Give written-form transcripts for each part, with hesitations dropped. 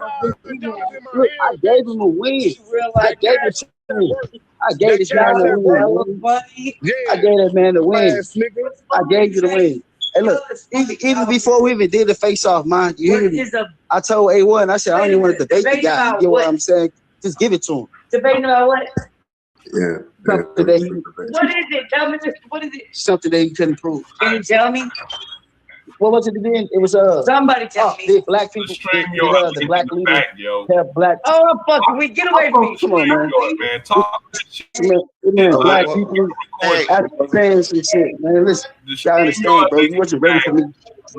Look, I gave him a win. I gave it to him. I gave this man a win, man. I Yeah, gave that man a win. ass nigga. I gave you the win. Hey, look, even before we even did the face off, man, you hear me? I told A1, I said, I don't even want to debate the guy. You get what I'm saying? Just give it to him. Debating about what? Yeah. Something that he, What is it? Tell me. What is it? something that he couldn't prove. Can you tell me? What was it again? It was Somebody tell me. did black people the black leaders have black Oh fuck! We get away from me. come on, man. Man, talk that shit. Man, black people after saying some shit, man. Listen, y'all understand, bro. You wasn't ready for me.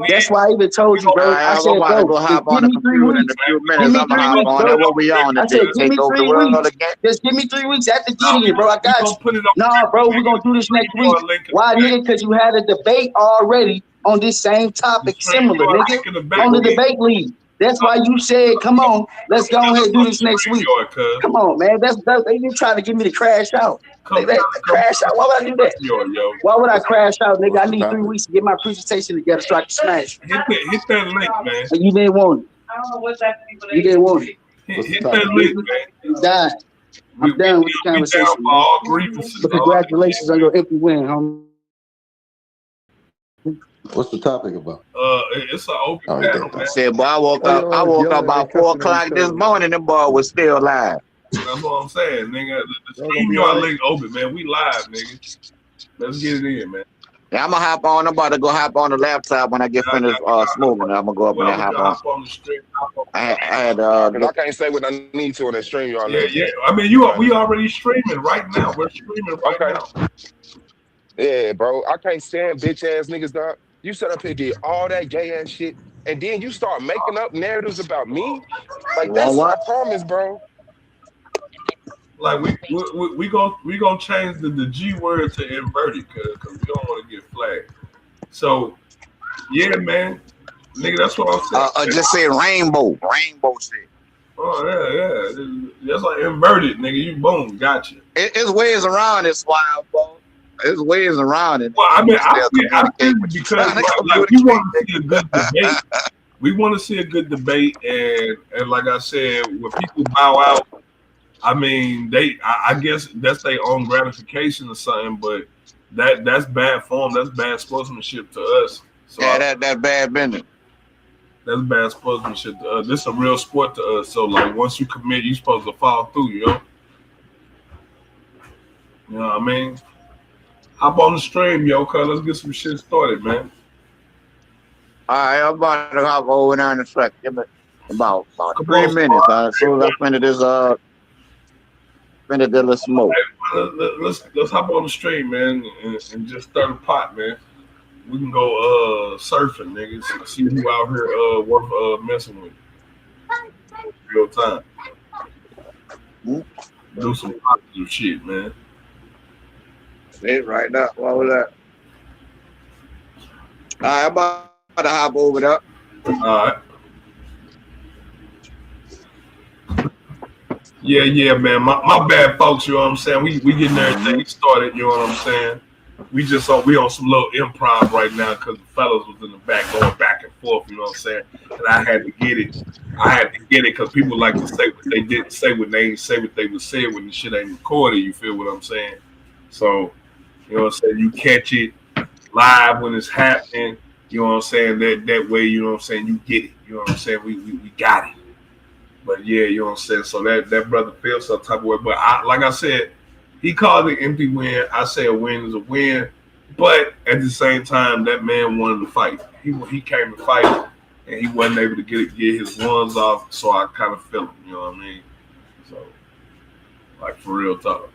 That's why I even told you, bro. I said, bro, go hop give on the me 3 computer in weeks. a few Give minutes. me I'm 3 gonna hop weeks, on bro. it. What we on I today? said, give me Take over the 3 world weeks. again? Just give me 3 weeks after getting it, bro. I got you. Nah, bro, we're gonna do this next week. Why, nigga? Because you had a debate already on this same topic, similar, nigga, on the debate league. That's why you said, come on, let's go ahead and do this next week. Come on, man. They been trying to get me to crash out. Crash out. Why would I do that? Why would I crash out, nigga? I need 3 weeks to get my presentation together so I can smash. Hit that link, man. And you didn't want it. I don't know what's happening. You didn't want it. Hit that link, man. You died. I'm done with the conversation. But congratulations on your empty win, homie. What's the topic about? It's an open panel, man. Said, boy, I woke up about 4 o'clock this morning. The boy was still live. That's what I'm saying, nigga. The StreamYard link open, man. We live, nigga. Let's get it in, man. Yeah, I'm gonna hop on. I'm about to go hop on the laptop when I get finished smoking. I'm gonna go up and hop on. The stream. I had I can't say what I need to on that stream, y'all. Yeah. I mean, we already streaming right now. We're streaming right now. Yeah, bro. I can't stand bitch ass niggas, dog. You set up here, did all that gay ass shit, and then you start making up narratives about me. Like that's my promise, bro. Like we gonna change the G word to inverted because we don't want to get flagged. So yeah, man, nigga, that's what I'm saying. Just say rainbow shit. Oh yeah. That's like inverted, nigga. You boom, got you. It's ways around this wild, bro. There's ways around it. Well, I mean, I think because like, we want to see a good debate. We want to see a good debate, and like I said, when people bow out, I mean, I guess that's their own gratification or something, but that's bad form. That's bad sportsmanship to us. So yeah, that's bad business. That's bad sportsmanship to us. This is a real sport to us. So like, once you commit, you're supposed to follow through. You know what I mean? Hop on the stream, yo, cuz let's get some shit started, man. All right, I'm about to hop over there in a sec. Give me about 3 minutes. As soon as I finish this, finish this smoke. Hey, let's hop on the stream, man, and just start a pot, man. We can go surfing, niggas. See who out here worth messing with. Real time. Do some positive shit, man. It right now. What was that? All right, I'm about to hop over there. All right. Yeah, man. My bad, folks. You know what I'm saying? We getting everything started. You know what I'm saying? We on some little improv right now because the fellas was in the back going back and forth. You know what I'm saying? And I had to get it. Because people like to say what they didn't say when they ain't say what they was saying when the shit ain't recorded. You feel what I'm saying? So. You know what I'm saying? You catch it live when it's happening. You know what I'm saying? That way, you know what I'm saying? You get it. You know what I'm saying? We got it. But yeah, you know what I'm saying? So that brother feels some type of way. But like I said, he called it an empty win. I say a win is a win. But at the same time, that man wanted to fight. He came to fight, and he wasn't able to get his ones off. So I kind of feel him. You know what I mean? So, like, for real talk.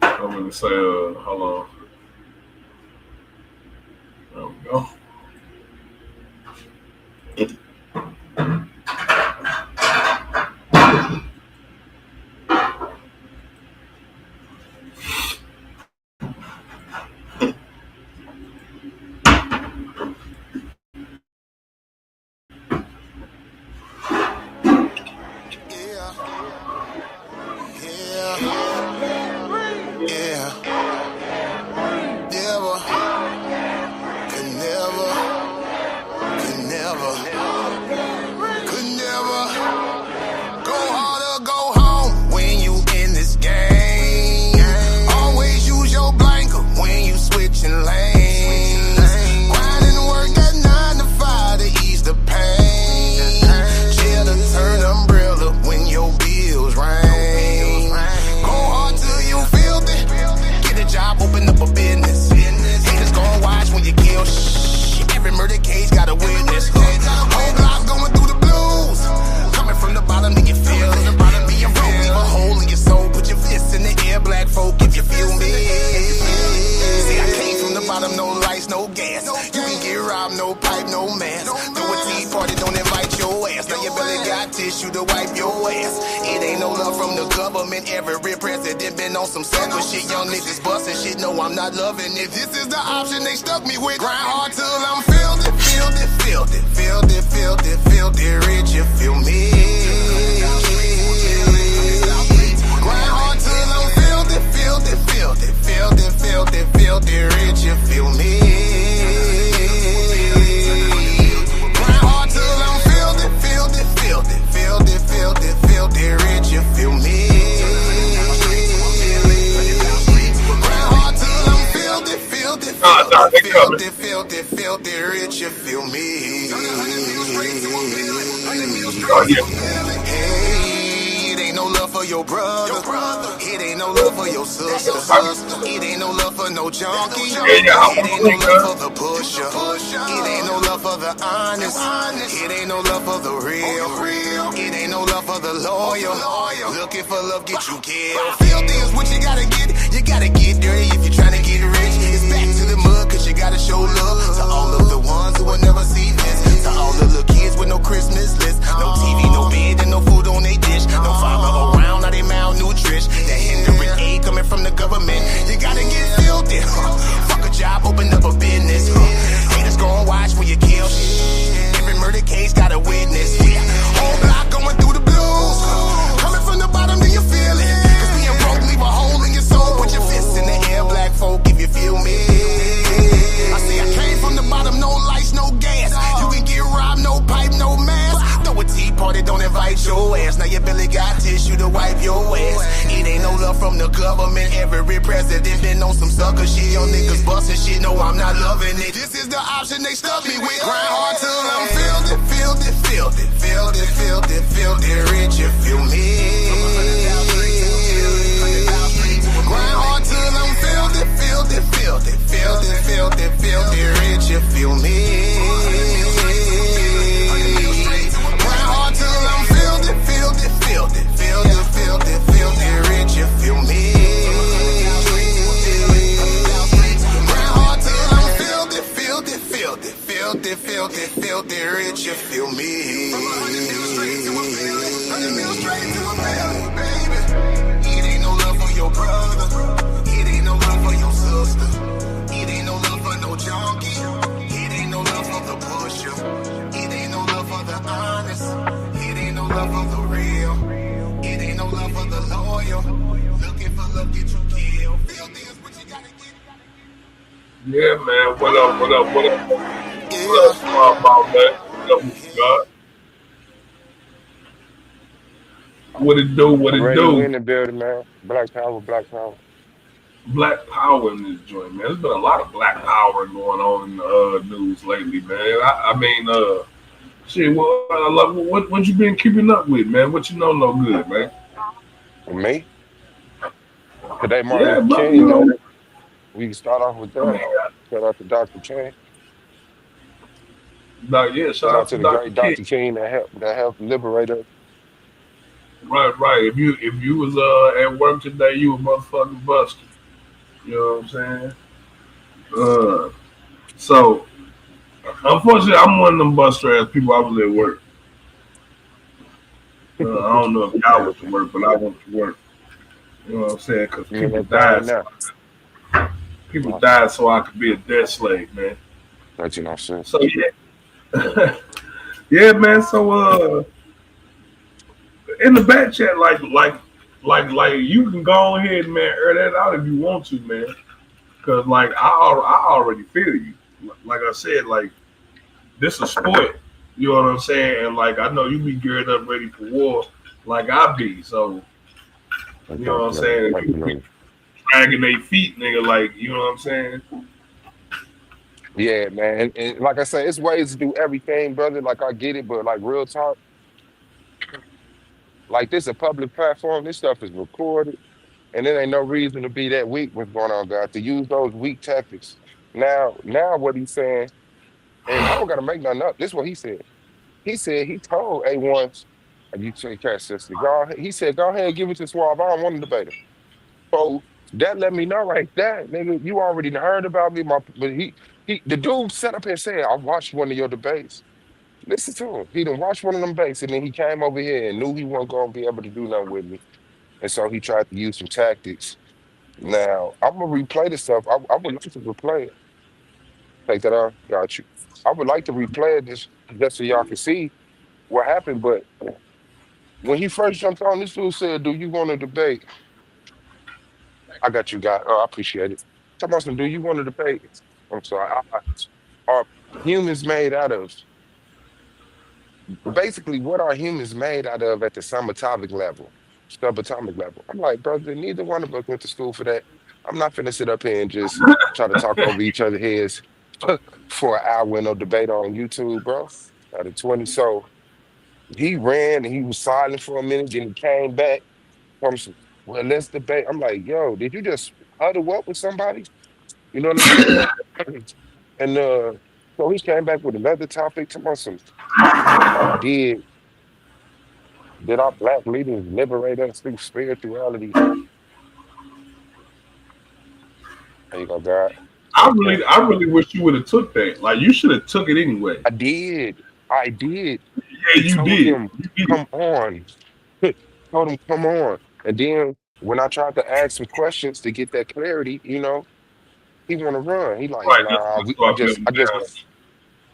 I'm gonna say, hold on. There we go. wipe your ass. It ain't no love from the government. Every president been on some sucker shit. Young niggas busting shit. No, I'm not loving it. This is the option they stuck me with. Grind hard till I'm filthy, filthy, filthy, filthy, filthy, filthy rich. You feel me? Grind hard till I'm filthy, filthy, filthy, filthy, filthy, filthy rich. You feel me? Grind hard till I'm filthy, filthy, filthy, filthy, filthy, filthy rich. You feel me? Grind hard till I'm filthy, filthy, filthy, filthy, filthy rich. You feel me? Hey, it ain't no love for your brother. It ain't no love for your sister. It ain't no love for no junkie. It ain't no love for the pusher. It ain't no love for the honest. It ain't no love for the real. It ain't no love for the loyal. Looking for love, get you killed. Filthy is what you gotta get. You gotta get dirty if you're trying to get rich. It's back to the mud, cause you gotta show love to all of the ones who will never see this. To all of the kids with no Christmas list. No TV, no bed, and no food on they dish. No father around, now they malnourished. That hindering aid coming from the government. You gotta get filthy. Fuck a job, open up a business. Haters gon' watch when you kill shit. Every murder case got a witness. Whole block going through the blues. Coming from the bottom, do you feel it? Cause being broke leave a hole in your soul. Put your fists in the air, black folk, if you feel me. I say I came from the bottom, no lights, no gas. You can get robbed, no pipe, no mask. Throw a tea party, don't invite your ass. Now your belly got tissue to wipe your ass. It ain't no love from the government. Every president been on some sucker shit. Young niggas busting shit, no, I'm not loving it. This is the option they stuck me with. Grind hard till I'm filthy, filthy, filthy, filthy, filthy, filthy rich. You feel me? Grind hard till I'm filthy, filthy, filthy, filthy, filthy, filthy rich. You feel me? Grind hard till I'm filthy, filthy, filthy, filthy, filthy, filthy rich. You feel me? Grind hard till I'm filthy, filthy, filthy, filthy, filthy, filthy rich. You feel me? It ain't no love for your brother. It ain't no love for your sister. It ain't no love for no junkie. It ain't no love for the pusher. It ain't no love for the honest. It ain't no love for the real. It ain't no love for the loyal. Looking for love, get you killed. Filthy is what you gotta get. Yeah, man. What up? What up? What up? What up, about that? What up, God? What it do? What it Ready do? in the building, man. Black power, black power. Black power in this joint, man. There's been a lot of black power going on in the news lately, man. I mean, shit. What you been keeping up with, man? What you know no good, man? Me? Today, Martin Luther King, though. We can start off with that. Shout out to Dr. King. Yeah, Shout out to the great Dr. King that helped liberate us. Right. If you was at work today, you were motherfucking busted. You know what I'm saying? So unfortunately, I'm one of them buster ass people. I was at work. I don't know if y'all went to work, but I went to work. You know what I'm saying? Because people died. People died so I could be a death slave, man. That's you know what I'm saying. So yeah, yeah, man. So in the back chat, like you can go ahead, man, air that out if you want to, man. Cause like I already feel you. Like I said, like this is sport. You know what I'm saying? And like I know you be geared up, ready for war, like I be. So you know what I'm saying? People dragging their feet, nigga. Like you know what I'm saying? Yeah, man. And like I said, it's ways to do everything, brother. Like I get it, but like real talk. Like this a public platform, this stuff is recorded, and there ain't no reason to be that weak. What's going on, guys? To use those weak tactics. Now what he's saying, and I don't gotta make nothing up. This is what he said. He said he told A1, you take care, sister. He said, go ahead and give it to Suave. I don't want to debate him. So that let me know right there, nigga. You already heard about me, but the dude sat up here and said, I watched one of your debates. Listen to him. He done watched one of them baits, and then he came over here and knew he wasn't gonna be able to do nothing with me, and so he tried to use some tactics. Now I'm gonna replay the stuff. I would like to replay it. Take that off. Got you. I would like to replay it just so y'all can see what happened. But when he first jumped on, this dude said, "Do you want to debate?" I got you, guy. Oh, I appreciate it. Talk about some. Do you want to debate? I'm sorry. Are humans made out of? Basically, what are humans made out of at the subatomic level? Subatomic level. I'm like, brother, neither one of us went to school for that. I'm not finna sit up here and just try to talk over each other's heads for an hour in no debate on YouTube, bro. Out of 20. So he ran and he was silent for a minute, then he came back from some, well, let's debate. I'm like, yo, did you just huddle up with somebody? You know what I'm saying? And so he came back with another topic to some did did our black leaders liberate us through spirituality? There you go, God. I really wish you would have took that. Like you should have took it anyway. I did. Yeah, I you told did. him, You did. come on. Told him, come on. And then when I tried to ask some questions to get that clarity, he want to run. He like, Right. nah, That's what I just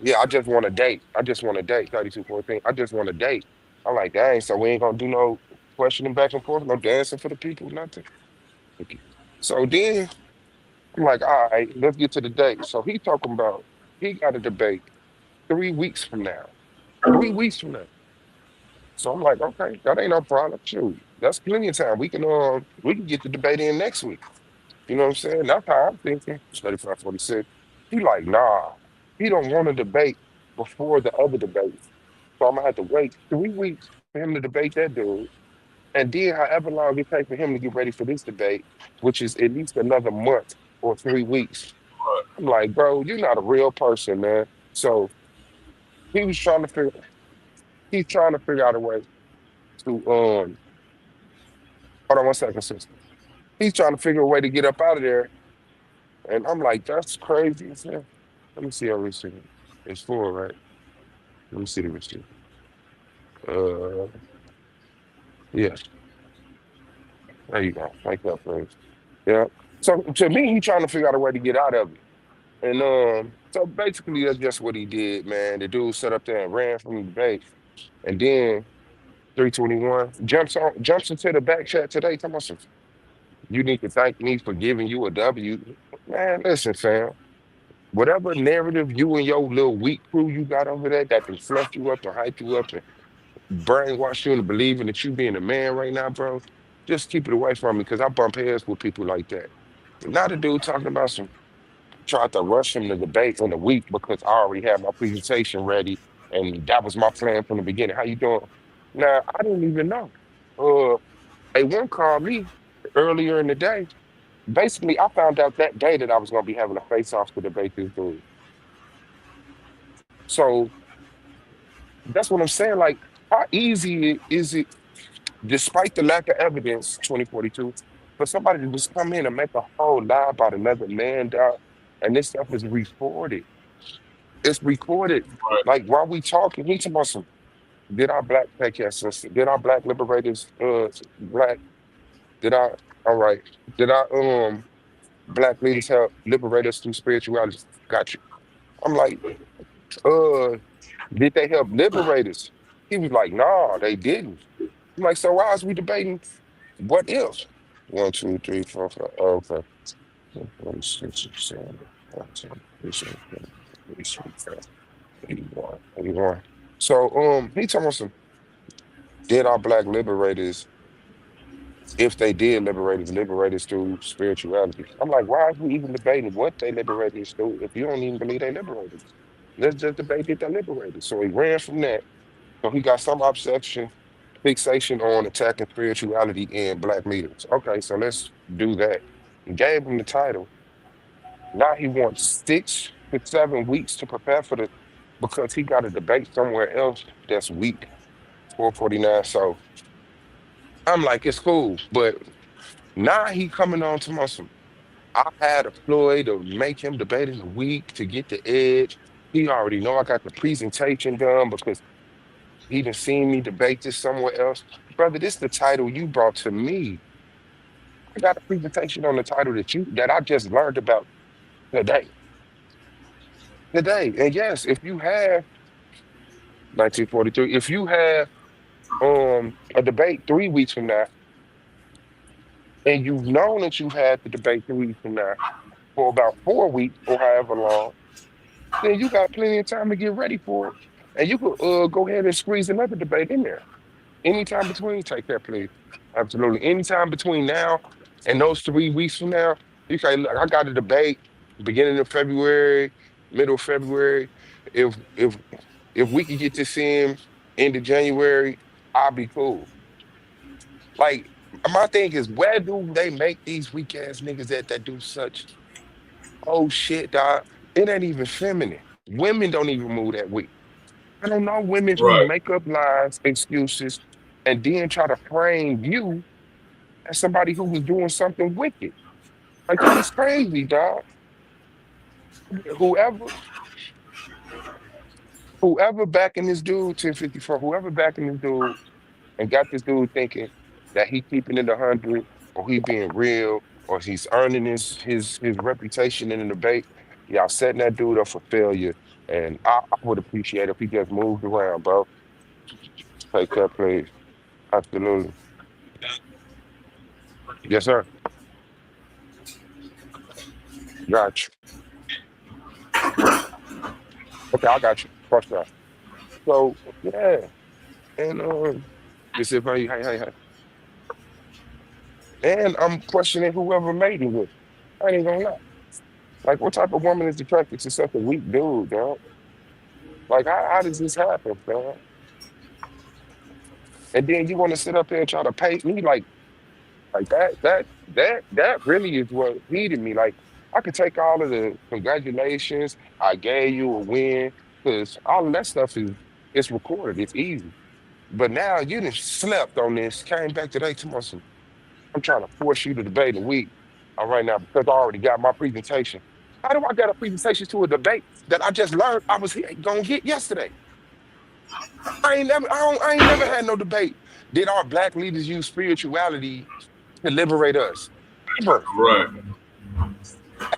yeah, I just want a date. I just want a date. 3214. I just want a date. I'm like, dang, so we ain't gonna do no questioning back and forth, no dancing for the people, nothing. Okay. So then I'm like, all right, let's get to the date. So he talking about he got a debate 3 weeks from now. 3 weeks from now. So I'm like, okay, that ain't no problem. Shoot, that's plenty of time. We can get the debate in next week. You know what I'm saying? That's how I'm thinking. It's 3546. He like, nah, he don't want to debate before the other debates. So I'm gonna have to wait 3 weeks for him to debate that dude. And then however long it takes for him to get ready for this debate, which is at least another month or 3 weeks. I'm like, bro, you're not a real person, man. So he was trying to figure he's trying to figure out a way to hold on one second, sister. He's trying to figure a way to get up out of there. And I'm like, that's crazy. As hell. Let me see our receipt. It's full, right? Let me see the receipt. Uh, yeah, there you go. Thank you, please. Yeah. So to me, he's trying to figure out a way to get out of it. And so basically that's just what he did, man. The dude sat up there and ran from the debate. And then 321 jumps into the back chat today. Talking about some, you need to thank me for giving you a W. Man, listen, fam. Whatever narrative you and your little weak crew you got over there that can fluff you up and hype you up and brainwash you into believing that you being a man right now, bro, just keep it away from me because I bump heads with people like that. Not a dude talking about some tried to rush him to debate in a week because I already had my presentation ready and that was my plan from the beginning. How you doing? Now I didn't even know. Uh, A1 called me earlier in the day. Basically, I found out that day that I was gonna be having a face-off to debate this dude. So that's what I'm saying. Like, how easy is it, despite the lack of evidence, 2042, for somebody to just come in and make a whole lie about another man, dog, and this stuff is recorded. It's recorded. Right. Like while we talking, he talking about some. Did our black take care sister? Did our black liberators black? Did I all right? Did our black leaders help liberate us through spirituality? Got you. I'm like, uh, did they help liberate us? He was like, nah, they didn't. I'm like, so why is we debating what if? 1, 2, 3, 4, 5. Oh, okay. 1, 6, 7, 8, 9, 10, 81, 81. So he talking about some did our black liberators, if they did liberate us through spirituality. I'm like, why are we even debating what they liberated us through if you don't even believe they liberated us? Let's just debate if they liberated. So he ran from that. So he got some fixation on attacking spirituality and black leaders. Okay, so let's do that. He gave him the title. Now he wants 6 to 7 weeks to prepare for because he got a debate somewhere else that's weak, 449. So I'm like, it's cool. But now he coming on to some. I had a ploy to make him debate in a week to get the edge. He already know I got the presentation done because he done seen me debate this somewhere else. Brother, this the title you brought to me. I got a presentation on the title that I just learned about today. Today. And yes, if you have 1943, if you have a debate 3 weeks from now, and you've known that you've had the debate 3 weeks from now for about 4 weeks or however long, then you got plenty of time to get ready for it. And you could go ahead and squeeze another debate in there. Anytime between, take that, please. Absolutely. Anytime between now and those 3 weeks from now, you say, look, I got a debate beginning of February, middle of February. If we could get this in end of January, I'll be cool. Like, my thing is, where do they make these weak ass niggas that do such shit, dog? It ain't even feminine. Women don't even move that weak. I don't know women who Right. make up lies, excuses, and then try to frame you as somebody who was doing something wicked. Like, that's crazy, dog. Whoever backing this dude, 1054, whoever backing this dude and got this dude thinking that he keeping it 100 or he being real or he's earning his reputation in the debate, y'all setting that dude up for failure. And I would appreciate if he just moved around, bro. Take care, please. Absolutely. Yes, sir. Got you. Okay, I got you. First off. So, yeah. And this is hey. And I'm questioning whoever made him with. I ain't gonna lie. Like, what type of woman is attracted to such a weak dude, dog? Like, how does this happen, dog? And then you want to sit up here and try to pay me like that really is what heated me. Like, I could take all of the congratulations, I gave you a win, because all of that stuff it's recorded, it's easy. But now you done slept on this, came back today to some, I'm trying to force you to debate a week. All right now, because I already got my presentation. How do I get a presentation to a debate that I just learned I was gonna get yesterday? I ain't never had no debate. Did our black leaders use spirituality to liberate us? Ever. Right.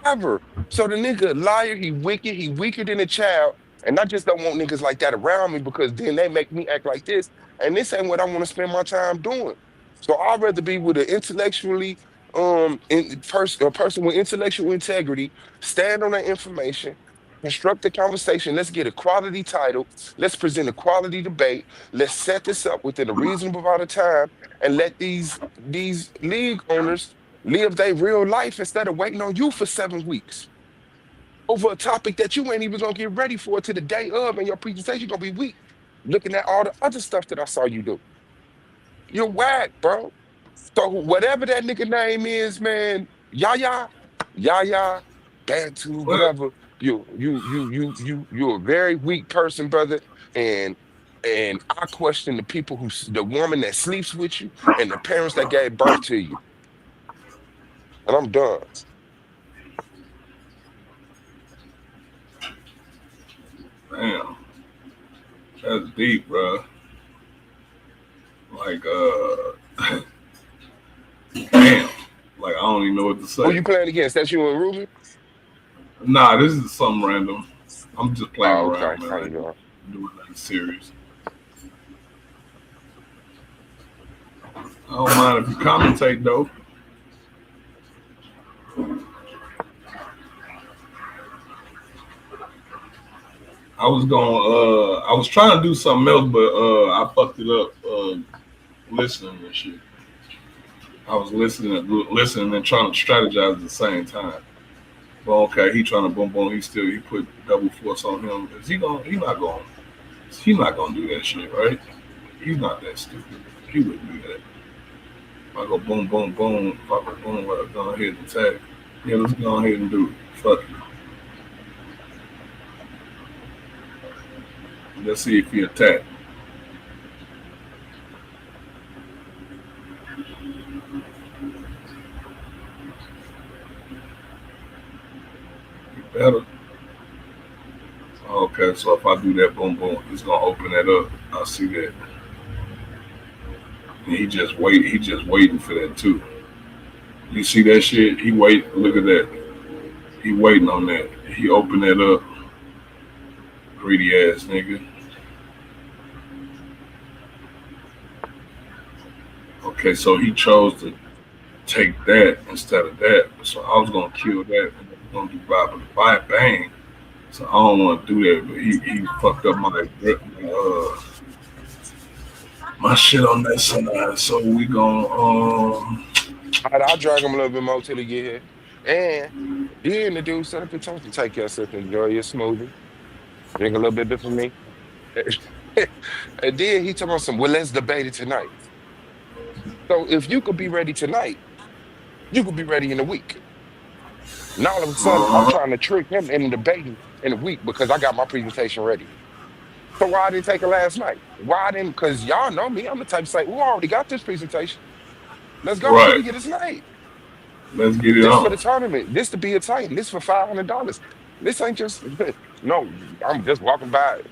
Ever. So the nigga liar, he wicked, he weaker than a child. And I just don't want niggas like that around me because then they make me act like this. And this ain't what I want to spend my time doing. So I'd rather be with an intellectually a person with intellectual integrity, stand on that information, construct the conversation. Let's get a quality title. Let's present a quality debate. Let's set this up within a reasonable amount of time and let these league owners live their real life instead of waiting on you for 7 weeks over a topic that you ain't even gonna get ready for to the day of, and your presentation gonna be weak. Looking at all the other stuff that I saw you do, you're whack, bro. So whatever that nigga name is, man, Yaya, Bantu, What? whatever. You're a very weak person, brother, and I question the woman that sleeps with you and the parents that gave birth to you. And I'm done. Damn. That's deep, bro. Like, damn. Like, I don't even know what to say. Who you playing against? That's you and Ruben? Nah, this is something random. I'm just playing Oh, around, okay. How you man. doing? Doing nothing serious. I don't mind if you commentate, though. I was trying to do something else, but I fucked it up listening and shit. I was listening and trying to strategize at the same time. Well, okay, he trying to boom, he put double force on him. He not gonna do that shit, right? He's not that stupid. He wouldn't do that. If I go boom, if I go boom, well, go ahead and attack. Yeah, let's go ahead and do it. Fuck it. Let's see if he attack. Better. Okay. Okay, so if I do that, boom, boom, it's gonna open that up. I see that. And he just waiting for that too. You see that shit? He wait. Look at that. He waiting on that. He opened that up. Greedy ass nigga. Okay, so he chose to take that instead of that. So I was gonna kill that and I was gonna do buy bang. So I don't want to do that, but he fucked up my shit on that side. So we gonna I'll drag him a little bit more till he get here. And then the dude set up the tone to take yourself, enjoy your smoothie, drink a little bit bit for me. And then he talking about some, well, let's debate it tonight. So if you could be ready tonight, you could be ready in a week. Now all of a sudden, I'm trying to trick him into debating in a week because I got my presentation ready. So why didn't take it last night? Why didn't? Because y'all know me. I'm the type to say, we already got this presentation. Let's go. Right. Let me get it tonight. Let's get it This on. for the tournament. This to be a titan. This for $500. This ain't just no. I'm just walking by.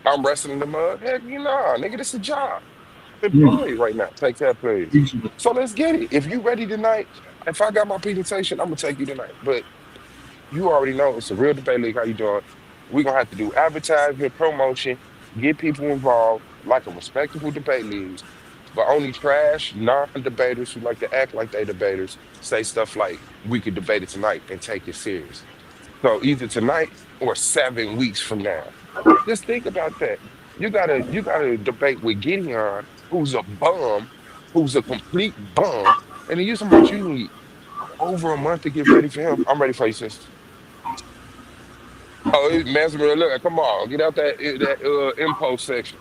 I'm wrestling in the mud. Heck, nigga, this is a job. I'm employed right now. Take that, please. So let's get it. If you ready tonight, if I got my presentation, I'm gonna take you tonight. But you already know it's a real debate league. How you doing? We're gonna have to do advertisement, promotion, get people involved like a respectable debate league. But only trash, non-debaters who like to act like they debaters say stuff like, we could debate it tonight and take it serious. So either tonight or 7 weeks from now. Just think about that. You gotta debate with Gideon, who's a bum, who's a complete bum, and then you talking about you need over a month to get ready for him. I'm ready for you, sister. Oh, it's Mesmer, look, come on, get out that impulse section.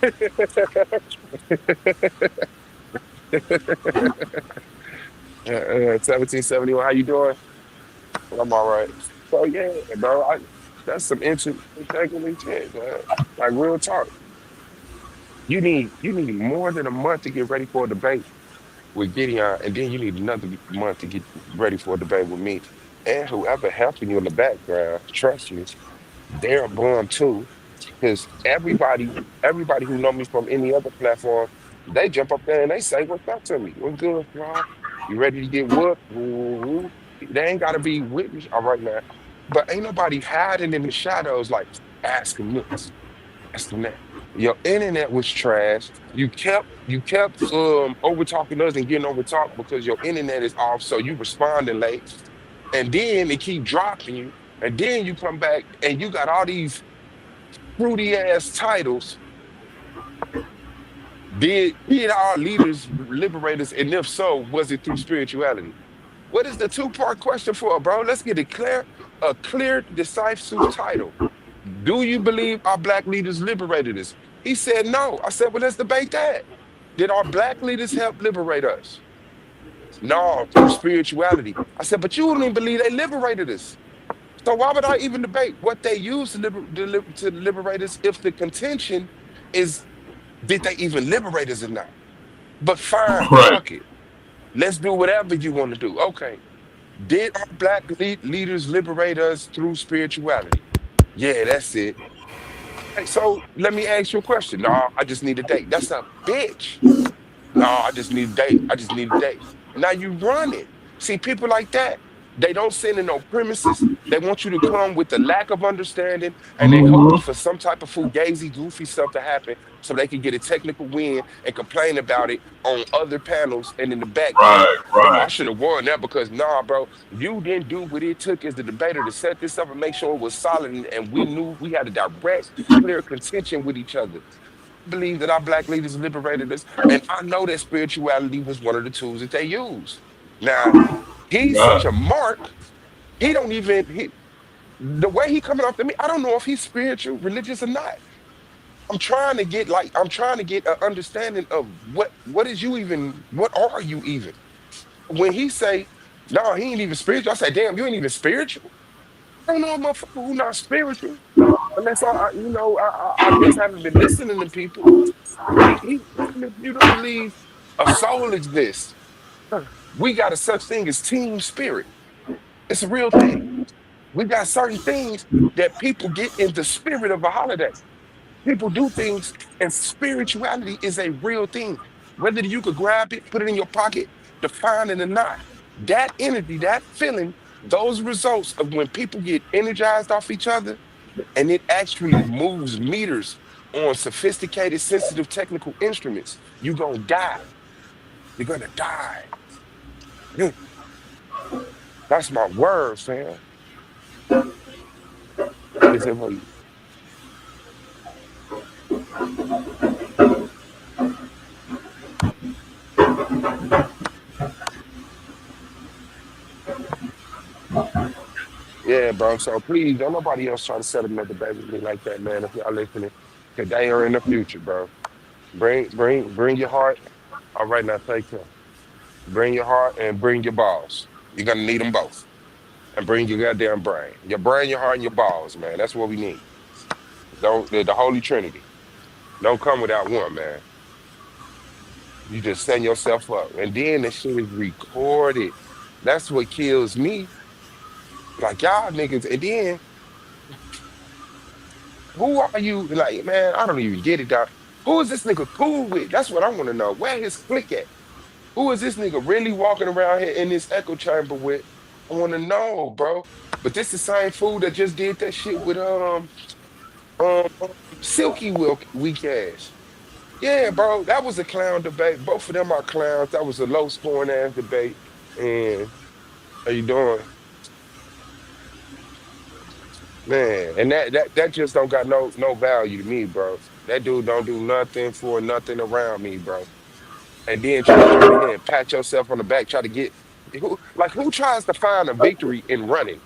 1771, how you doing? I'm all right. So yeah, bro, that's some integrity shit, man. Like real talk. You need more than a month to get ready for a debate with Gideon, and then you need another month to get ready for a debate with me. And whoever helping you in the background, trust me, they're born too. Because everybody who know me from any other platform, they jump up there and they say, what's up to me? What's good, bro? You ready to get whooped? Woo-hoo. They ain't gotta be with me all right now. But ain't nobody hiding in the shadows like asking this, asking that. Your internet was trash. You kept over talking us and getting over talked because your internet is off, so you responding late. And then they keep dropping you. And then you come back and you got all these fruity ass titles. Did our leaders liberate us? And if so, was it through spirituality? What is the two-part question for, bro? Let's get a clear, decisive title. Do you believe our black leaders liberated us? He said no. I said, well, let's debate that. Did our black leaders help liberate us? No, through spirituality. I said, but you don't even believe they liberated us. So why would I even debate what they used to liberate us if the contention is, did they even liberate us or not? But fine, Right. fuck it. Let's do whatever you want to do. Okay. Did our black leaders liberate us through spirituality? Yeah, that's it. Hey, so let me ask you a question. No, I just need a date. That's a bitch. No, I just need a date. I just need a date. Now you run it. See, people like that, they don't send in no premises. They want you to come with the lack of understanding, and they hoping for some type of fugazi, goofy stuff to happen so they can get a technical win and complain about it on other panels and in the background. Right, Bro, I right. should have won that because, nah, bro, you didn't do what it took as the debater to set this up and make sure it was solid, and we knew we had a direct, clear contention with each other. Believe that our black leaders liberated us, and I know that spirituality was one of the tools that they used. Now, he's such Right. a mark. He don't even the way he coming off to me. I don't know if he's spiritual, religious or not. I'm trying to get an understanding of what is you even, what are you even? When he say, no, he ain't even spiritual. I say, damn, you ain't even spiritual. I don't know a motherfucker who not spiritual. Unless I just haven't been listening to people. If you don't believe a soul exists, we got a such thing as team spirit. It's a real thing. We got certain things that people get in the spirit of a holiday. People do things, and spirituality is a real thing. Whether you could grab it, put it in your pocket, define it or not, that energy, that feeling, those results of when people get energized off each other, and it actually moves meters on sophisticated, sensitive technical instruments, you're gonna die. You're gonna die. Mm, That's my word, fam. Is it for you? Yeah, bro. So please, don't nobody else try to set another baby with me like that, man. If y'all listening, today or in the future, bro. Bring your heart. All right, now take care. Bring your heart and bring your balls. You're gonna need them both. And bring your goddamn brain. Your brain, your heart, and your balls, man. That's what we need. Don't the Holy Trinity. Don't come without one, man. You just send yourself up. And then the shit is recorded. That's what kills me. Like y'all niggas, and then who are you? Like, man, I don't even get it, dog. Who is this nigga cool with? That's what I want to know. Where his click at? Who is this nigga really walking around here in this echo chamber with? I want to know, bro. But this the same fool that just did that shit with um Silky weak ass. Yeah, bro, that was a clown debate. Both of them are clowns. That was a low scoring ass debate. And how you doing? Man, and that just don't got no value to me, bro. That dude don't do nothing for nothing around me, bro. And then try to come in here and pat yourself on the back, try to get who tries to find a victory in running?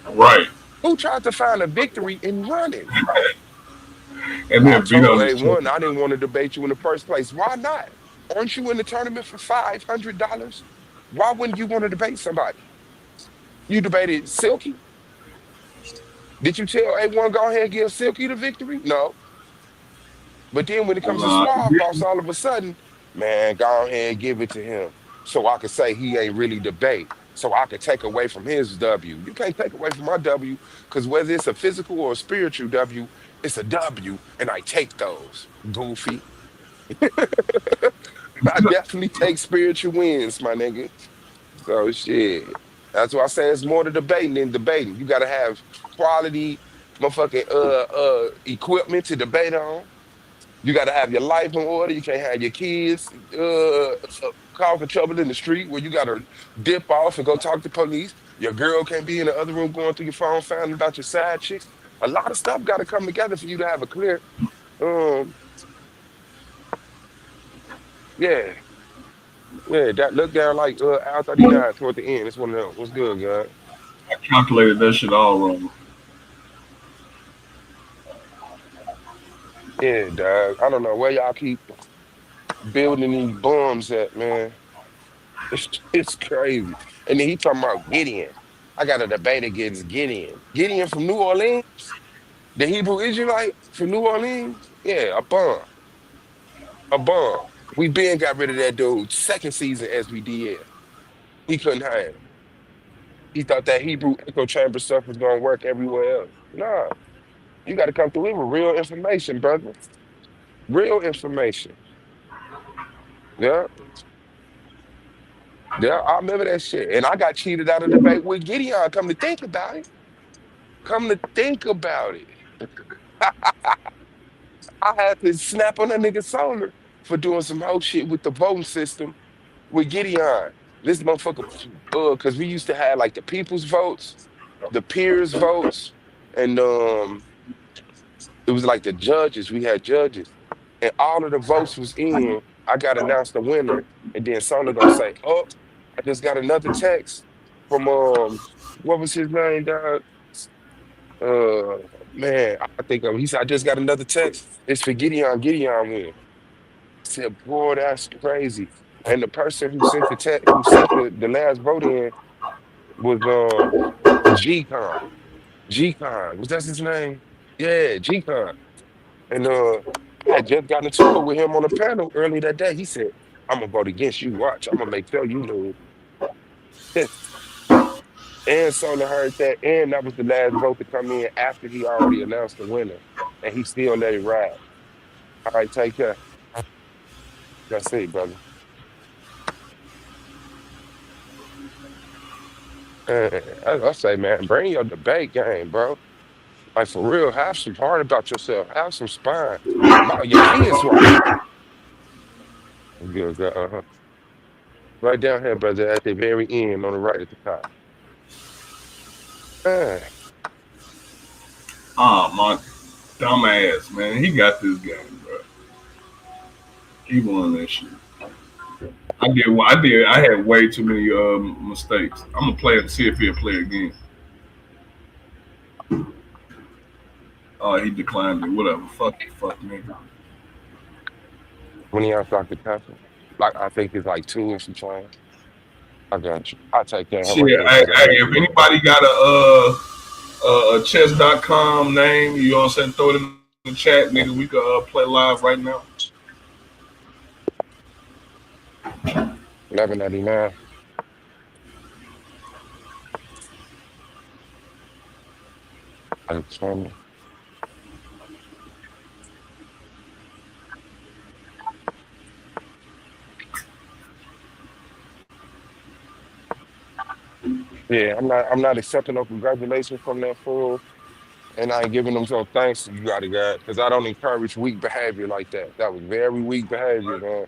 Right. Who tries to find a victory in running? And I then beat told on his chest. A1 I didn't want to debate you in the first place. Why not? Aren't you in the tournament for $500? Why wouldn't you want to debate somebody? You debated Silky? Did you tell A1 go ahead and give Silky the victory? No. But then when it comes to Suave Boss, all of a sudden, man, go ahead and give it to him. So I could say he ain't really debate. So I could take away from his W. You can't take away from my W because whether it's a physical or a spiritual W, it's a W, and I take those. Goofy. I definitely take spiritual wins, my nigga. So shit. That's why I say it's more to debating than debating. You gotta have quality motherfucking equipment to debate on. You got to have your life in order. You can't have your kids causing trouble in the street where you got to dip off and go talk to police. Your girl can't be in the other room going through your phone, finding about your side chicks. A lot of stuff got to come together for you to have a clear. Um, yeah, yeah. That look down like Al 39 toward the end. It's one of them. What's good, God? I calculated that shit all wrong. Yeah, dog. I don't know where y'all keep building these bombs at, man. It's crazy. And then he talking about Gideon. I got a debate against Gideon. Gideon from New Orleans, the Hebrew Israelite from New Orleans. Yeah, a bum. A bum. We been got rid of that dude second season as we did. He couldn't hang. He thought that Hebrew echo chamber stuff was gonna work everywhere else. Nah, you gotta come through here with real information, brother. Real information. Yeah. Yeah, I remember that shit. And I got cheated out of the debate with Gideon. Come to think about it. Come to think about it. I had to snap on that nigga solar for doing some whole shit with the voting system with Gideon. This motherfucker, because we used to have like the people's votes, the peers' votes, and it was like the judges. We had judges, and all of the votes was in. I got announced the winner, and then Solar gonna say, "Oh, I just got another text from what was his name, dog? Uh, man, I think of he said I just got another text. It's for Gideon. Gideon win." I said, "Boy, that's crazy." And the person who sent the text, who sent the last vote in, was G-Con. G-Con, was that his name? Yeah, G-Con. And I had just gotten into it with him on the panel early that day. He said, "I'm gonna vote against you. Watch, I'm gonna make sure you lose." And Solar heard that, and that was the last vote to come in after he already announced the winner, and he still let it ride. All right, take care. That's it, brother. I say, man, bring your debate game, bro. Like for real, have some heart about yourself. Have some spine. About your kids, right? Good, good. Right down here, brother, at the very end, on the right at the top. Man, Oh, my dumb ass, man. He got this game, bro. He won that shit. I had way too many mistakes. I'm gonna play it and see if he'll play again. Oh, he declined it. Whatever. Fuck me. when he asked Dr. Pepper, like I think it's like 2 or some change. I got you. I'll take that. Shit, if anybody got a chess.com name, you know what I'm saying, throw it in the chat, nigga. We could play live right now. 11.99. That's funny. Yeah, I'm not accepting no congratulations from that fool. And I ain't giving them some thanks to you, God, because I don't encourage weak behavior like that. That was very weak behavior, man.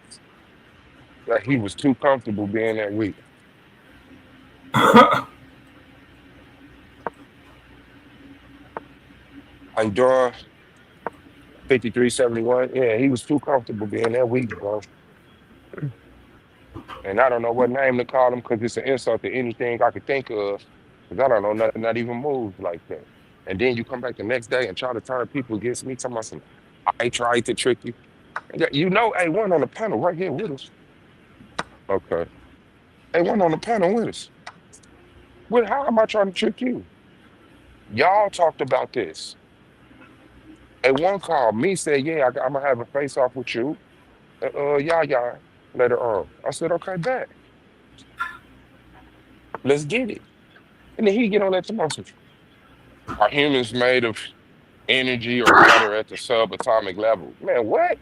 Like he was too comfortable being that weak. How you doing? 5371. Yeah, he was too comfortable being that weak, bro. And I don't know what name to call him because it's an insult to anything I could think of. Because I don't know nothing that even moves like that. And then you come back the next day and try to turn people against me, talking about some, I tried to trick you. You know, A1 on the panel right here with us. Okay. A1 on the panel with us. Well, how am I trying to trick you? Y'all talked about this. A1 called me, said, yeah, I'm going to have a face off with you. Yeah, later on. I said, okay, bet. Let's get it. And then he get on that tomorrow. Are humans made of energy or matter at the subatomic level? Man, what?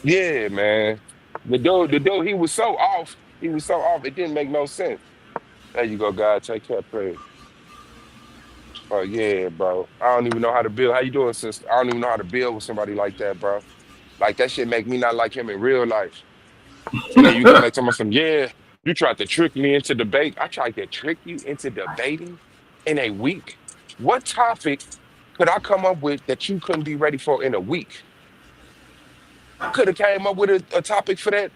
Yeah, man. The dude, he was so off. He was so off. It didn't make no sense. There you go, God. Take care, prayer. Oh yeah, bro. I don't even know how to build. How you doing, sister? I don't even know how to build with somebody like that, bro. Like that shit make me not like him in real life. And then you come back to me some, yeah, you tried to trick me into debate. I tried to trick you into debating in a week. What topic could I come up with that you couldn't be ready for in a week? I could have came up with a topic for that.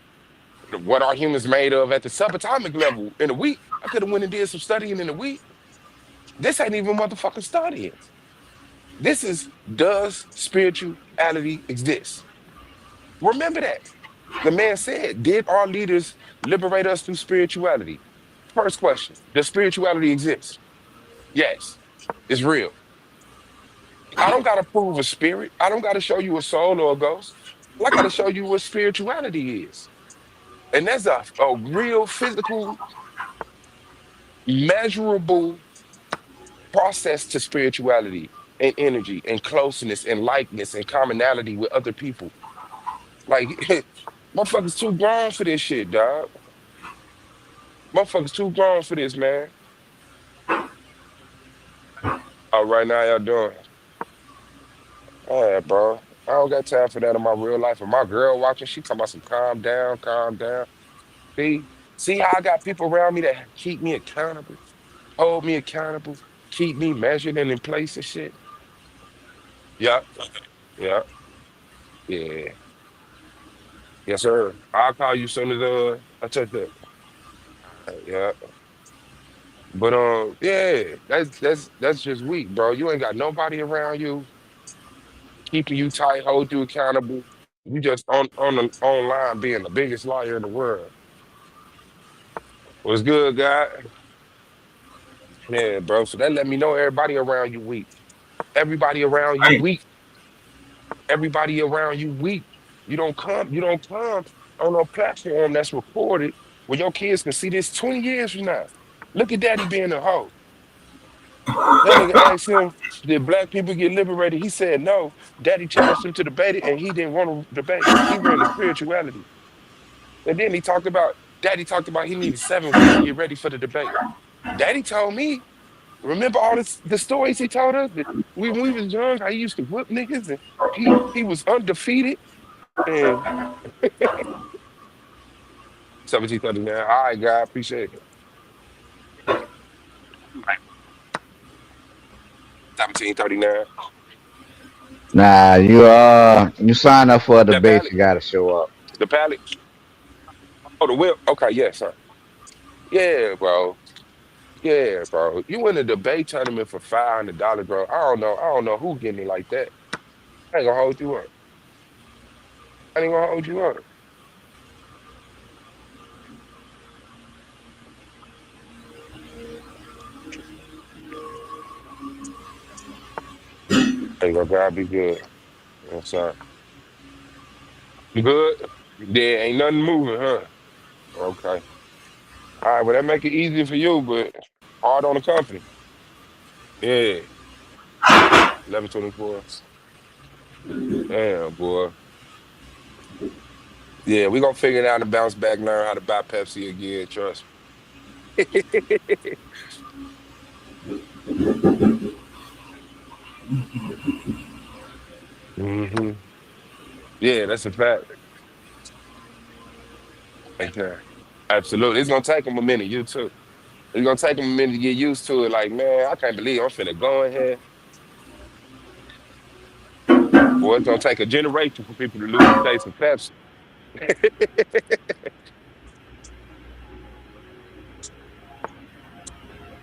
What are humans made of at the subatomic level in a week? I could have went and did some studying in a week. This ain't even motherfucking studying. This is, does spirituality exist? Remember that. The man said, did our leaders liberate us through spirituality? First question, does spirituality exist? Yes, it's real. I don't got to prove a spirit. I don't got to show you a soul or a ghost. I got to show you what spirituality is. And that's a real physical, measurable process to spirituality and energy and closeness and likeness and commonality with other people. Like, motherfuckers too grown for this shit, dog. Motherfuckers too grown for this, man. All right, now y'all doing? All right, bro. I don't got time for that in my real life. And my girl watching, she talking about some calm down, calm down. See how I got people around me that keep me accountable, hold me accountable, keep me measured and in place and shit. Yeah, yeah, yeah. Yes, sir. I'll call you soon as I touch that. Yeah. But yeah, that's just weak, bro. You ain't got nobody around you keeping you tight, hold you accountable. You just on the online being the biggest liar in the world. What's good, guy? Yeah, bro. So that let me know everybody around you weak. Everybody around you weak. Everybody around you weak. You don't come on a platform that's recorded where your kids can see this 20 years from now. Look at daddy being a hoe. That nigga asked him, did black people get liberated? He said no. Daddy challenged him to debate it, and he didn't want to debate. He ran the spirituality. And then daddy talked about he needed 7 weeks to get ready for the debate. Daddy told me, remember all the stories he told us that when we was young, how he used to whip niggas and he was undefeated. And 1739. All right, guy, appreciate it. 1739. Nah, you sign up for a That debate, pallet, you gotta show up. the pallet. Oh, the whip. Okay, yeah, sir. Yeah, bro. Yeah, bro. You in a debate tournament for $500, bro. I don't know. I don't know who getting it like that. I ain't gonna hold you up. I ain't gonna hold you up. Ain't gonna God be good. Yes, sir. You good? There ain't nothing moving, huh? Okay. All right, well, that make it easier for you, but hard on the company. Yeah. 1124. Damn, boy. Yeah, we gonna figure it out and bounce back, learn how to buy Pepsi again, trust me. Yeah, that's a fact. Okay. Absolutely. It's gonna take them a minute, you too. It's gonna take them a minute to get used to it. Like, man, I can't believe I'm finna go in here. Boy, it's gonna take a generation for people to lose the taste of Pepsi.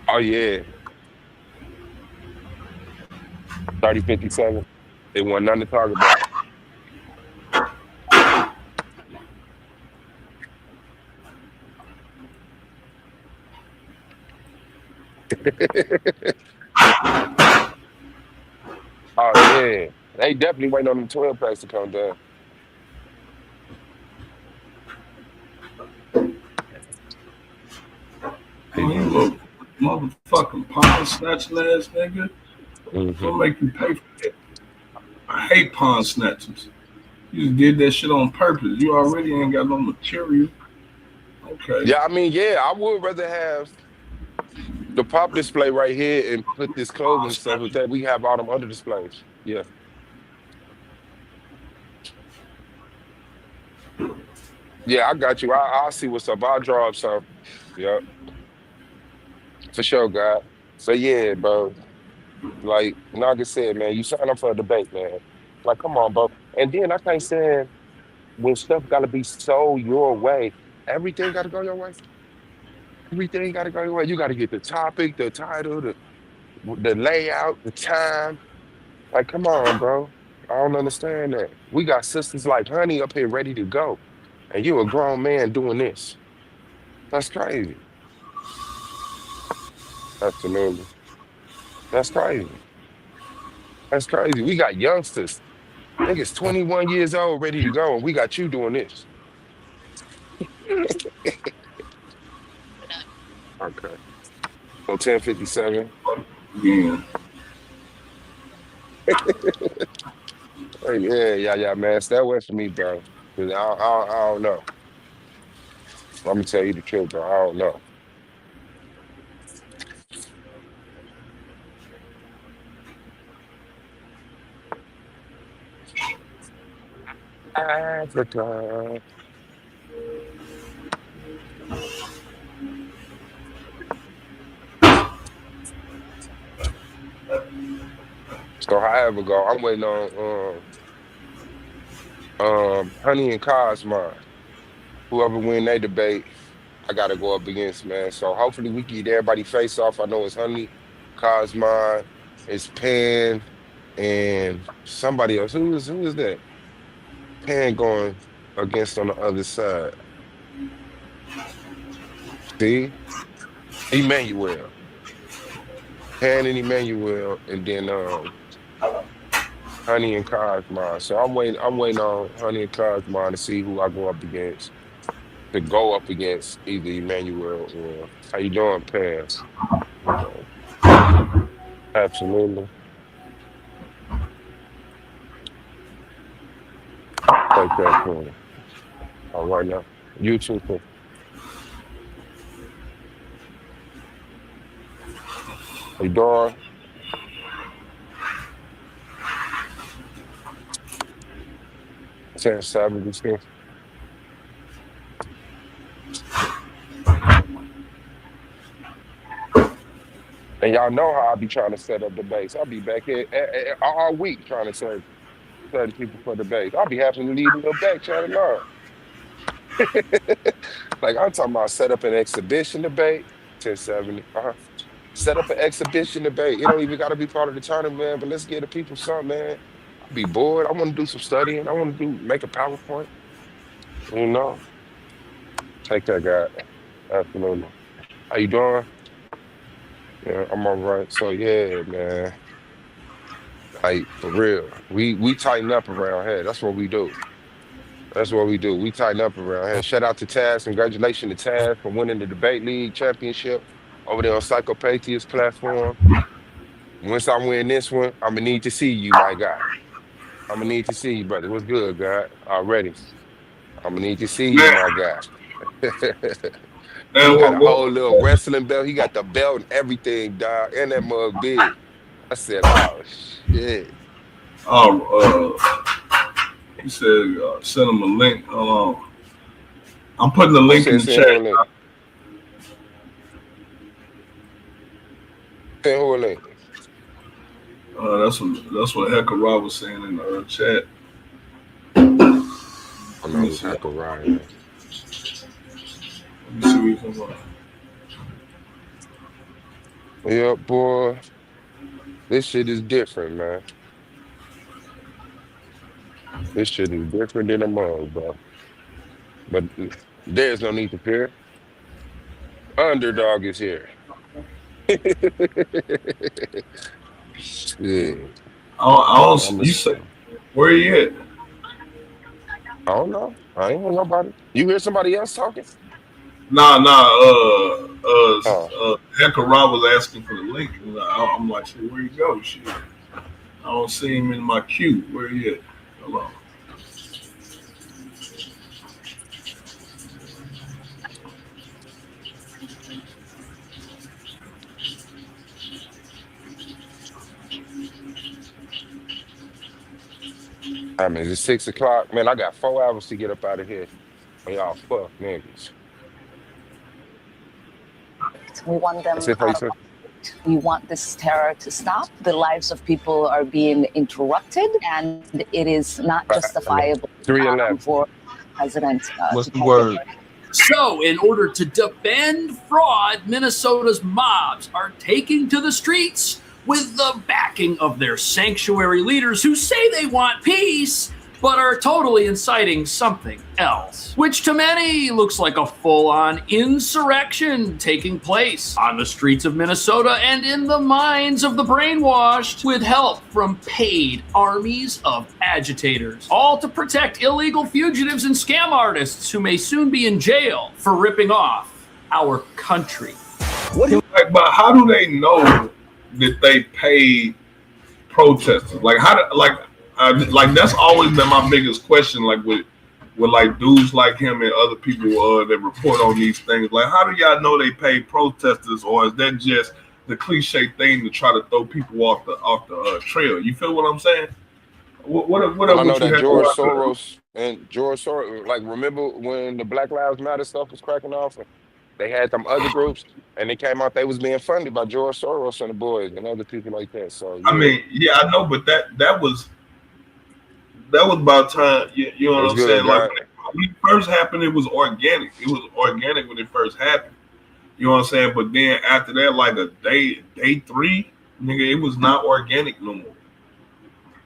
Oh yeah. 3057. It wasn't nothing to talk about. Oh yeah. They definitely waiting on them 12 packs to come down. Hey, you look motherfucking pawn snatching ass nigga. Don't make you pay for it. I hate pawn snatchers. You just did that shit on purpose. You already ain't got no material. Okay. Yeah, I mean, yeah, I would rather have the pop display right here and put this clothing and stuff with that. We have all them other displays. Yeah. Yeah, I got you. I'll see what's up. I'll draw up some. Yeah, for sure, God. So yeah, bro. Like Naga said, man, you sign up for a debate, man. Like, come on, bro. And then I can't stand when stuff gotta be so your way. Everything gotta go your way. Everything gotta go your way. You gotta get the topic, the title, the layout, the time. Like, come on, bro. I don't understand that. We got sisters like Honey up here ready to go. And you a grown man doing this. That's crazy. Absolutely. That's crazy. That's crazy. We got youngsters. Niggas 21 years old ready to go, and we got you doing this. Okay. So 1057. Yeah. Hey, yeah, man. Stay away from me, bro. Cause I don't know. Let me tell you the truth, bro. I don't know. Africa. So however go, I'm waiting on Honey and Cosmo. Whoever win they debate, I gotta go up against, man. So hopefully we can get everybody face off. I know it's Honey, Cosmo, it's Pan, and somebody else. Who is that? Pan going against on the other side. See? Emmanuel. Pan and Emmanuel, and then Honey and Cosmon. So I'm waiting on Honey and Cosmon to see who I go up against. To go up against either Emmanuel or how you doing, Pam? Absolutely. Take that for me. All right now. You too. Too. How you doing? Since 76. And y'all know how I be trying to set up the base. I'll be back here all week trying to set people for the base. I'll be happy to leave a little back channel now. Like I'm talking about set up an exhibition debate, 1070. Set up an exhibition debate. You don't even got to be part of the tournament, man, but let's get the people something, man. I'll be bored. I want to do some studying. I want to make a PowerPoint. You know? Take that, guy. Absolutely. How you doing? Yeah, I'm all right. So yeah, man. Like for real. We tighten up around here. That's what we do. That's what we do. We tighten up around here. Shout out to Taz. Congratulations to Taz for winning the Debate League Championship over there on Psychopathia platform. Once I win this one, I'm gonna need to see you, my guy. I'm gonna need to see you, brother. What's good, God? Already. I'm gonna need to see you, my guy. He got a whole little wrestling belt. He got the belt and everything, dog. And that mug big. I said, oh, shit. He said, send him a link. Hold on. I'm putting the link in the chat. Send who a link? That's what Hecker Rob was saying in the chat. I know it's Hecker Rob. Let me see what you come on. Yeah, boy. This shit is different, man. This shit is different than a mug, bro. But there's no need to fear. Underdog is here. Yeah. You say, where you at? I don't know. I ain't hear nobody. You hear somebody else talking? Nah. Hecker Rob was asking for the link. I'm like, shit, where you go? Shit. I don't see him in my queue. Where you at? Hello. I mean, it's 6 o'clock. Man, I got 4 hours to get up out of here. Y'all fuck niggas. We want them out. We want this terror to stop. The lives of people are being interrupted, and it is not justifiable for President. What's the word? So, in order to defend fraud, Minnesota's mobs are taking to the streets with the backing of their sanctuary leaders who say they want peace, but are totally inciting something else, which to many looks like a full-on insurrection taking place on the streets of Minnesota and in the minds of the brainwashed with help from paid armies of agitators, all to protect illegal fugitives and scam artists who may soon be in jail for ripping off our country. But how do they know that they pay protesters? Like that's always been my biggest question. Like with like dudes like him and other people that report on these things. Like, how do y'all know they pay protesters, or is that just the cliche thing to try to throw people off the trail? You feel what I'm saying? What I know that George Soros, like, remember when the Black Lives Matter stuff was cracking off? They had them other groups, and they came out. They was being funded by George Soros and the boys and other people like that. So yeah. I mean, yeah, I know, but that was about time. You know what I'm saying? Like when it first happened, it was organic. It was organic when it first happened. You know what I'm saying? But then after that, like a day 3, nigga, it was not organic no more.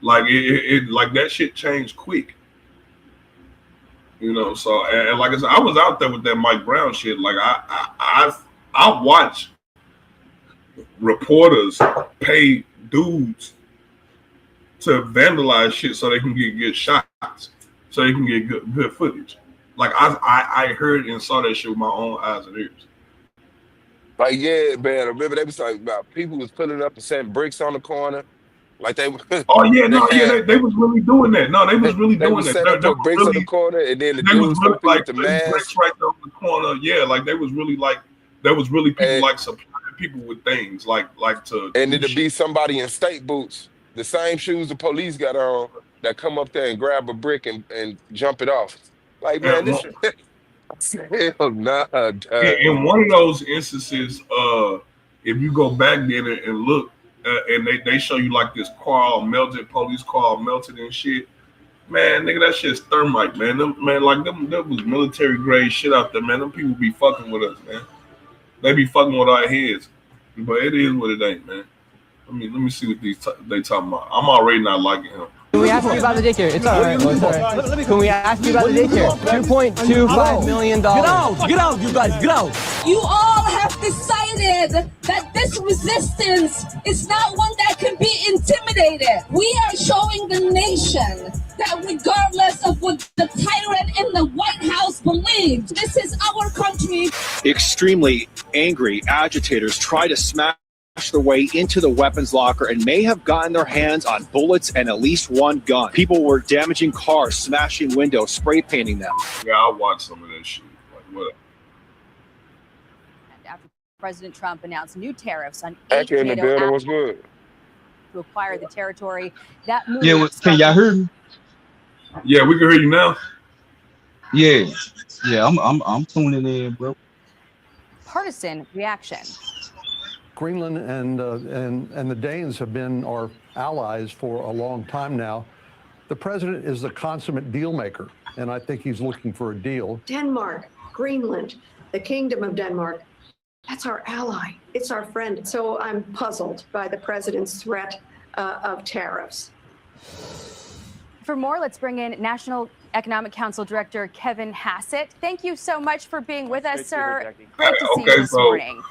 Like it like that shit changed quick. You know, so and like I said, I was out there with that Mike Brown shit. Like I watch reporters pay dudes to vandalize shit so they can get good shots, so they can get good footage. Like I heard and saw that shit with my own eyes and ears. Like, yeah, man, I remember they was talking about people was putting up and setting bricks on the corner. Like they oh yeah, no, yeah, they was really doing that. No, they was really doing that. They put bricks on the corner, and then the dudes really, like the mask. Bricks right there on the corner. Yeah, like they was really like there was really people like supplying people with things like to. And it'd be somebody in state boots, the same shoes the police got on, that come up there and grab a brick and jump it off. Like, man, this hell nah. In one of those instances, if you go back there and look. And they show you like this car melted, police car melted and shit. Man, nigga, that shit's thermite, man. Them was military grade shit out there, man. Them people be fucking with us, man. They be fucking with our heads. But it is what it ain't, man. Let me see what they talking about. I'm already not liking him. Can we ask you about the daycare? It's all right. It's all right. Can we ask you about the daycare? $2.25 million. Get out, you guys, get out. You all have decided that this resistance is not one that can be intimidated. We are showing the nation that regardless of what the tyrant in the White House believes, this is our country. Extremely angry agitators try to smash their way into the weapons locker and may have gotten their hands on bullets and at least one gun. People were damaging cars, smashing windows, spray painting them. Yeah, I watched some of that shit. Like, what? After President Trump announced new tariffs on 8 NATO allies to acquire the territory, that move. Yeah, can y'all hear me? Yeah, we can hear you now. Yeah, I'm tuning in, bro. Partisan reaction. Greenland and the Danes have been our allies for a long time now. The president is the consummate deal maker, and I think he's looking for a deal. Denmark, Greenland, the Kingdom of Denmark, that's our ally. It's our friend. So I'm puzzled by the president's threat of tariffs. For more, let's bring in National Economic Council Director Kevin Hassett. Thank you so much for being with us, sir. Great to see you this morning.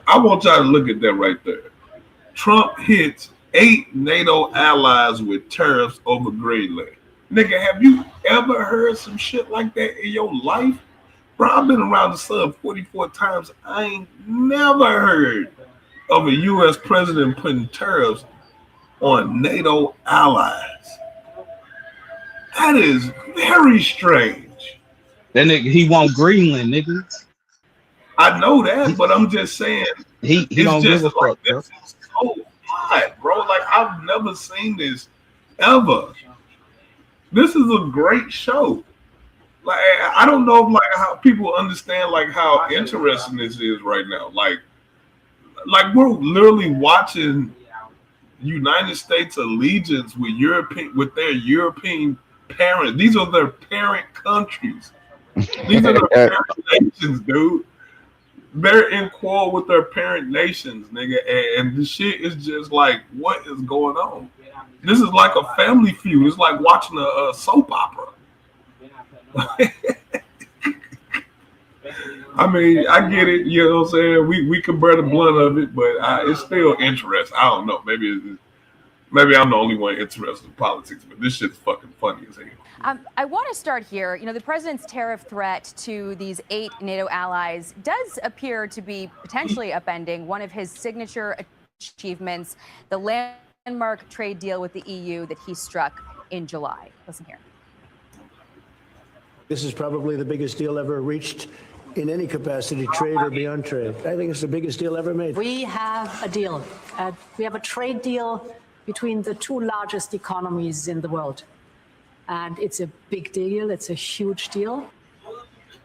I want y'all to look at that right there. Trump hits 8 NATO allies with tariffs over Greenland. Nigga, have you ever heard some shit like that in your life? Bro, I've been around the sun 44 times. I ain't never heard of a U.S. president putting tariffs on NATO allies. That is very strange. That nigga, he want Greenland, nigga. I know that, but I'm just saying he don't give a fuck. This is so odd, bro. Like I've never seen this ever. This is a great show. Like I don't know if, like how people understand like how interesting this is right now. Like we're literally watching United States allegiance with their European parents. These are their parent countries. These are their parent nations, dude. They're in quarrel with their parent nations, nigga, and the shit is just like, what is going on? This is like a family feud. It's like watching a soap opera. I mean, I get it, you know what I'm saying? We can bear the blunt of it, but it's still interesting. I don't know. Maybe I'm the only one interested in politics, but this shit's fucking funny as hell. I want to start here. You know, the president's tariff threat to these 8 NATO allies does appear to be potentially upending one of his signature achievements, the landmark trade deal with the EU that he struck in July. Listen here. This is probably the biggest deal ever reached in any capacity, trade or beyond trade. I think it's the biggest deal ever made. We have a deal. We have a trade deal between the 2 largest economies in the world. And it's a big deal. It's a huge deal.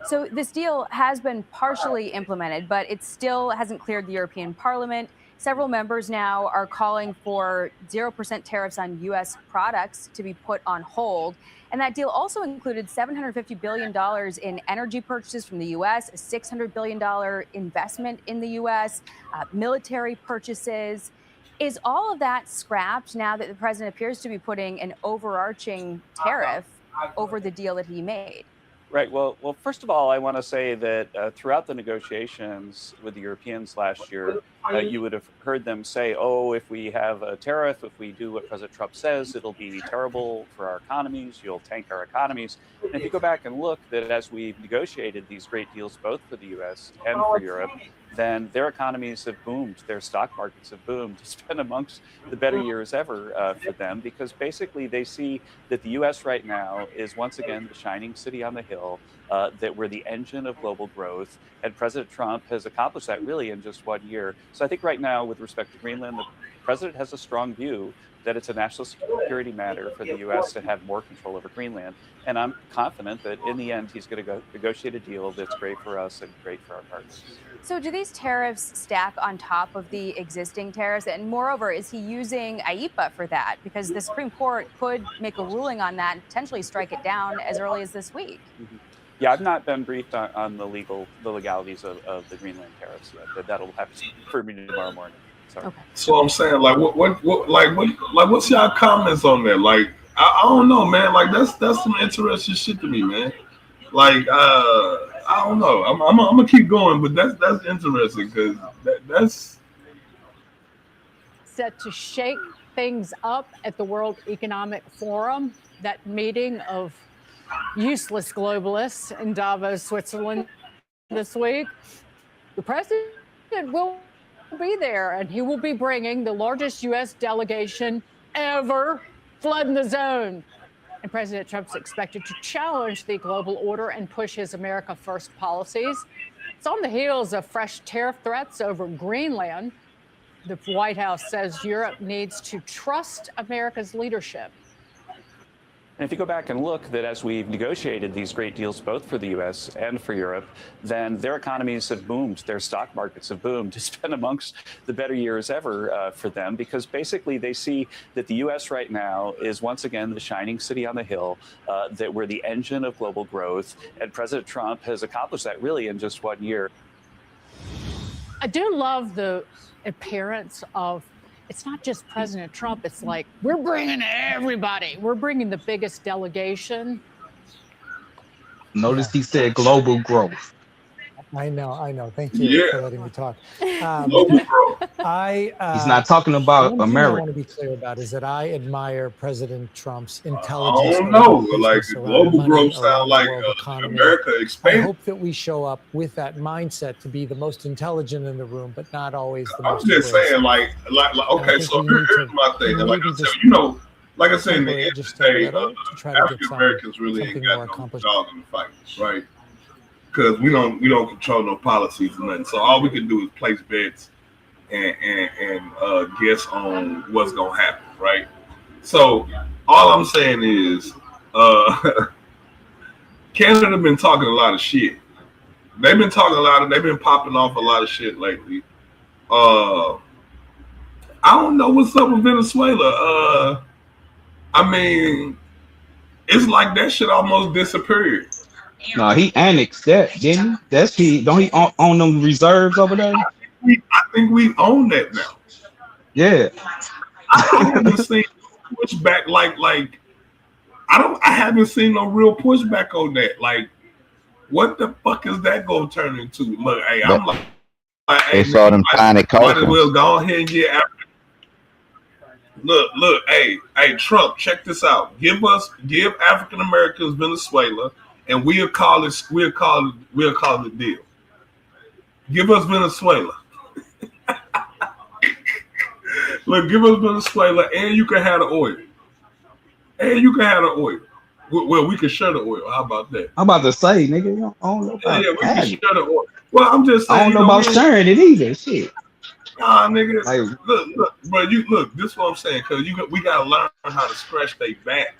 So this deal has been partially implemented, but it still hasn't cleared the European Parliament. Several members now are calling for 0% tariffs on U.S. products to be put on hold. And that deal also included $750 billion in energy purchases from the U.S., a $600 billion investment in the U.S., military purchases. Is all of that scrapped now that the president appears to be putting an overarching tariff over the deal that he made? Right. Well, first of all, I want to say that throughout the negotiations with the Europeans last year, you would have heard them say, oh, if we have a tariff, if we do what President Trump says, it'll be terrible for our economies, you'll tank our economies. And if you go back and look that as we've negotiated these great deals, both for the US and for Europe, then their economies have boomed, their stock markets have boomed. It's been amongst the better years ever for them, because basically they see that the US right now is once again the shining city on the hill, that we're the engine of global growth. And President Trump has accomplished that really in just 1 year. So I think right now, with respect to Greenland, the president has a strong view that it's a national security matter for the U.S. to have more control over Greenland. And I'm confident that in the end, he's going to go negotiate a deal that's great for us and great for our partners. So do these tariffs stack on top of the existing tariffs? And moreover, is he using IEEPA for that? Because the Supreme Court could make a ruling on that and potentially strike it down as early as this week. Mm-hmm. Yeah, I've not been briefed on the legalities of the Greenland tariffs yet. That'll happen for me tomorrow morning. Sorry. Okay. So I'm saying, like, what's y'all comments on that? Like, I don't know, man. Like, that's some interesting shit to me, man. Like, I don't know. I'm gonna keep going, but that's interesting because that's set to shake things up at the World Economic Forum. That meeting of useless globalists in Davos, Switzerland this week. The president will be there, and he will be bringing the largest U.S. delegation ever flooding the zone. And President Trump's expected to challenge the global order and push his America First policies. It's on the heels of fresh tariff threats over Greenland. The White House says Europe needs to trust America's leadership. And if you go back and look that as we've negotiated these great deals, both for the U.S. and for Europe, then their economies have boomed, their stock markets have boomed. It's been amongst the better years ever for them, because basically they see that the U.S. right now is once again the shining city on the hill, that we're the engine of global growth. And President Trump has accomplished that really in just 1 year. I do love the appearance of, it's not just President Trump. It's like, we're bringing everybody. We're bringing the biggest delegation. Notice he said global growth. I know. Thank you for letting me talk. He's not talking about America. I want to be clear about is that I admire President Trump's intelligence. I don't know. Like, global growth sounds like America expanding. I hope that we show up with that mindset to be the most intelligent in the room, but not always the I'm most. I'm just saying, like, okay, so here's my thing. And like I said, like I said, in the end of the day, African Americans really ain't got no dog in the fight, right? Because we don't control no policies or nothing. So all we can do is place bets and guess on what's gonna happen, right? So all I'm saying is Canada been talking a lot of shit. They've been popping off a lot of shit lately. I don't know what's up with Venezuela. I mean, it's like that shit almost disappeared. No, he annexed that, didn't he? Don't he own them reserves over there? I think we own that now. Yeah. I haven't seen pushback like I haven't seen no real pushback on that. Like, what the fuck is that gonna turn into? Look, hey, I'm like they saw them tiny coffins. Might as well go ahead and get after. Look, hey, Trump, check this out. Give African Americans Venezuela, and we'll call it a deal. Give us Venezuela. Look, give us Venezuela, and you can have the oil. Well, we can share the oil. How about that? I'm about to say, nigga, I don't know about we can share the oil. Well, I'm just saying. I don't know about sharing it either. Shit. Nah, nigga. Like, look, bro. This is what I'm saying. Cause we gotta learn how to scratch their back.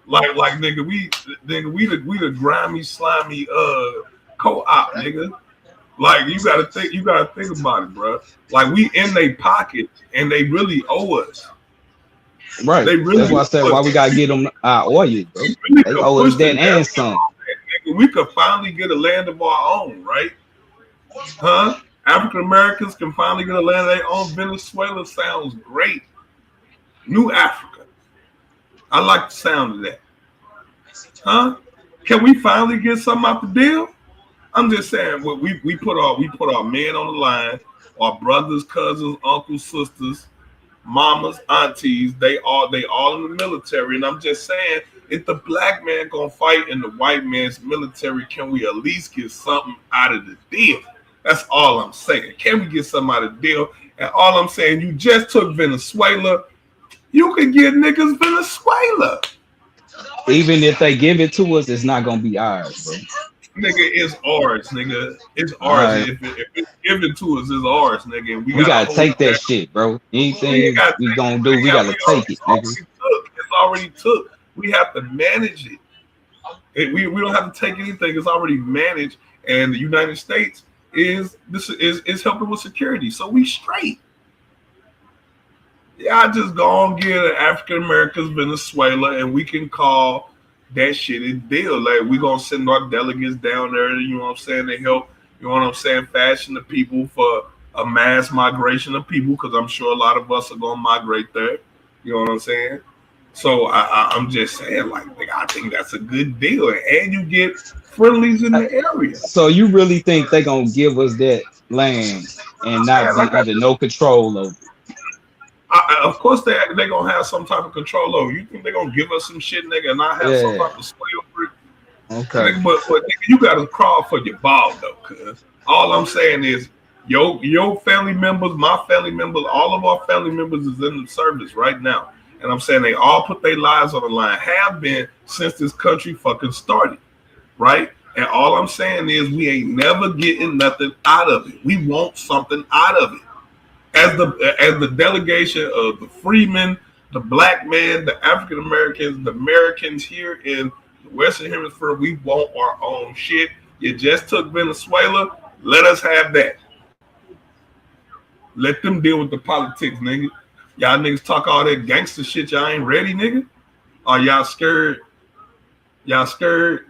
Like, nigga, we the grimy, slimy co-op, nigga. Like, you gotta think about it, bro. Like, we in their pocket and they really owe us. Right. That's why I said why we gotta get them our oil, bro. They owe us that and some. We could finally get a land of our own, right? Huh? African Americans can finally get a land of their own. Venezuela sounds great. New Africa. I like the sound of that. Huh? Can we finally get something out the deal? I'm just saying, we put our men on the line. our brothers, cousins, uncles, sisters, mamas, aunties. They all in the military. And I'm just saying, if the black man gonna fight in the white man's military, can we at least get something out of the deal? That's all I'm saying. Can we get something out of the deal? And all I'm saying, you just took Venezuela. You can get niggas Venezuela. Even if they give it to us, it's not gonna be ours, bro. Nigga, it's ours, nigga. It's ours. Right. If it's given to us, it's ours, nigga. And we gotta take that shit, bro. Anything we gonna do, we gotta take it, nigga. It's already took. We have to manage it. We don't have to take anything. It's already managed, and the United States is helping with security, so we straight. Yeah, I just go and get an African Americans Venezuela, and we can call that shit a deal. Like, we gonna send our delegates down there, you know what I'm saying, to help, you know what I'm saying, fashion the people for a mass migration of people, because I'm sure a lot of us are gonna migrate there. You know what I'm saying? So I'm just saying, like, I think that's a good deal, and you get friendlies in the area. So you really think they gonna give us that land and not be under no control over it? Of course they gonna have some type of control over. You think they gonna give us some shit, nigga, and not have some type of sway over it? Okay. Nigga, but nigga, you gotta crawl for your ball though, cuz all I'm saying is your family members, my family members, all of our family members is in the service right now. And I'm saying they all put their lives on the line, have been since this country fucking started, right? And all I'm saying is we ain't never getting nothing out of it. We want something out of it. As the delegation of the freemen, the black man, the African Americans, the Americans here in the Western Hemisphere, we want our own shit. You just took Venezuela, let us have that. Let them deal with the politics, nigga. Y'all niggas talk all that gangster shit. Y'all ain't ready, nigga. Are y'all scared? Y'all scared?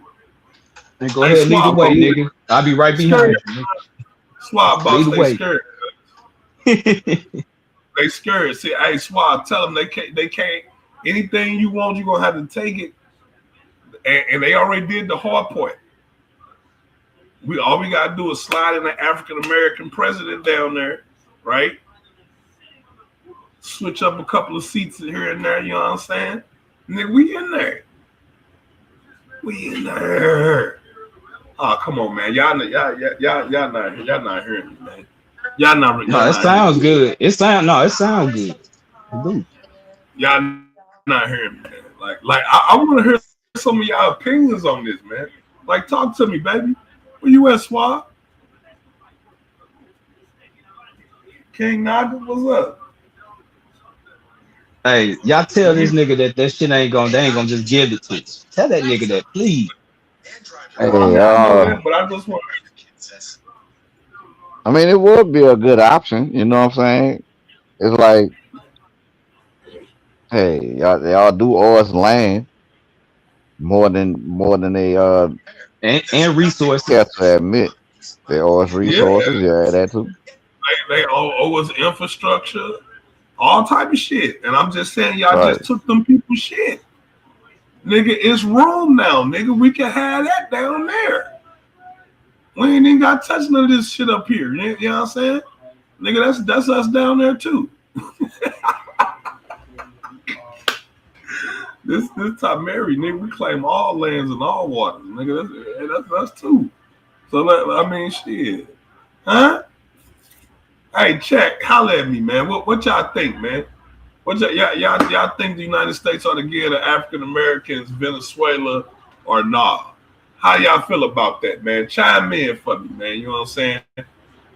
Hey, go ahead, lead the way, nigga. I'll be right behind you. Swab boss, they scared. They scared. See, hey, Swab, tell them they can't. Anything you want, you're gonna have to take it. And they already did the hard part. All we gotta do is slide in the African American president down there, right? Switch up a couple of seats here and there, you know what I'm saying? Nigga, we in there. We in there. Oh, come on, man. Y'all not hearing me, man. Y'all not. No, it sounds good. It sounds good. Y'all not hearing me, man. Like I want to hear some of y'all opinions on this, man. Like, talk to me, baby. Where you at, Swab? King Naga, what's up? Hey, y'all tell this nigga that shit ain't gonna just give it to us. Tell that nigga that, please. Hey, but I just want. I mean, it would be a good option. You know what I'm saying? It's like, hey, y'all do owe us land more than they and resources. You have to admit they owe us resources. Yeah, that too. They owe us infrastructure. All type of shit. And I'm just saying, y'all just took them people's shit. Nigga, it's room now, nigga. We can have that down there. We ain't even got to touch none of this shit up here. You know what I'm saying? Nigga, that's us down there too. This time Mary, nigga, we claim all lands and all waters. Nigga, that's us too. So, I mean, shit. Huh? Hey, check, holla at me, man. What y'all think, man? What y'all think the United States ought to give the African Americans Venezuela or nah? How y'all feel about that, man? Chime in for me, man. You know what I'm saying?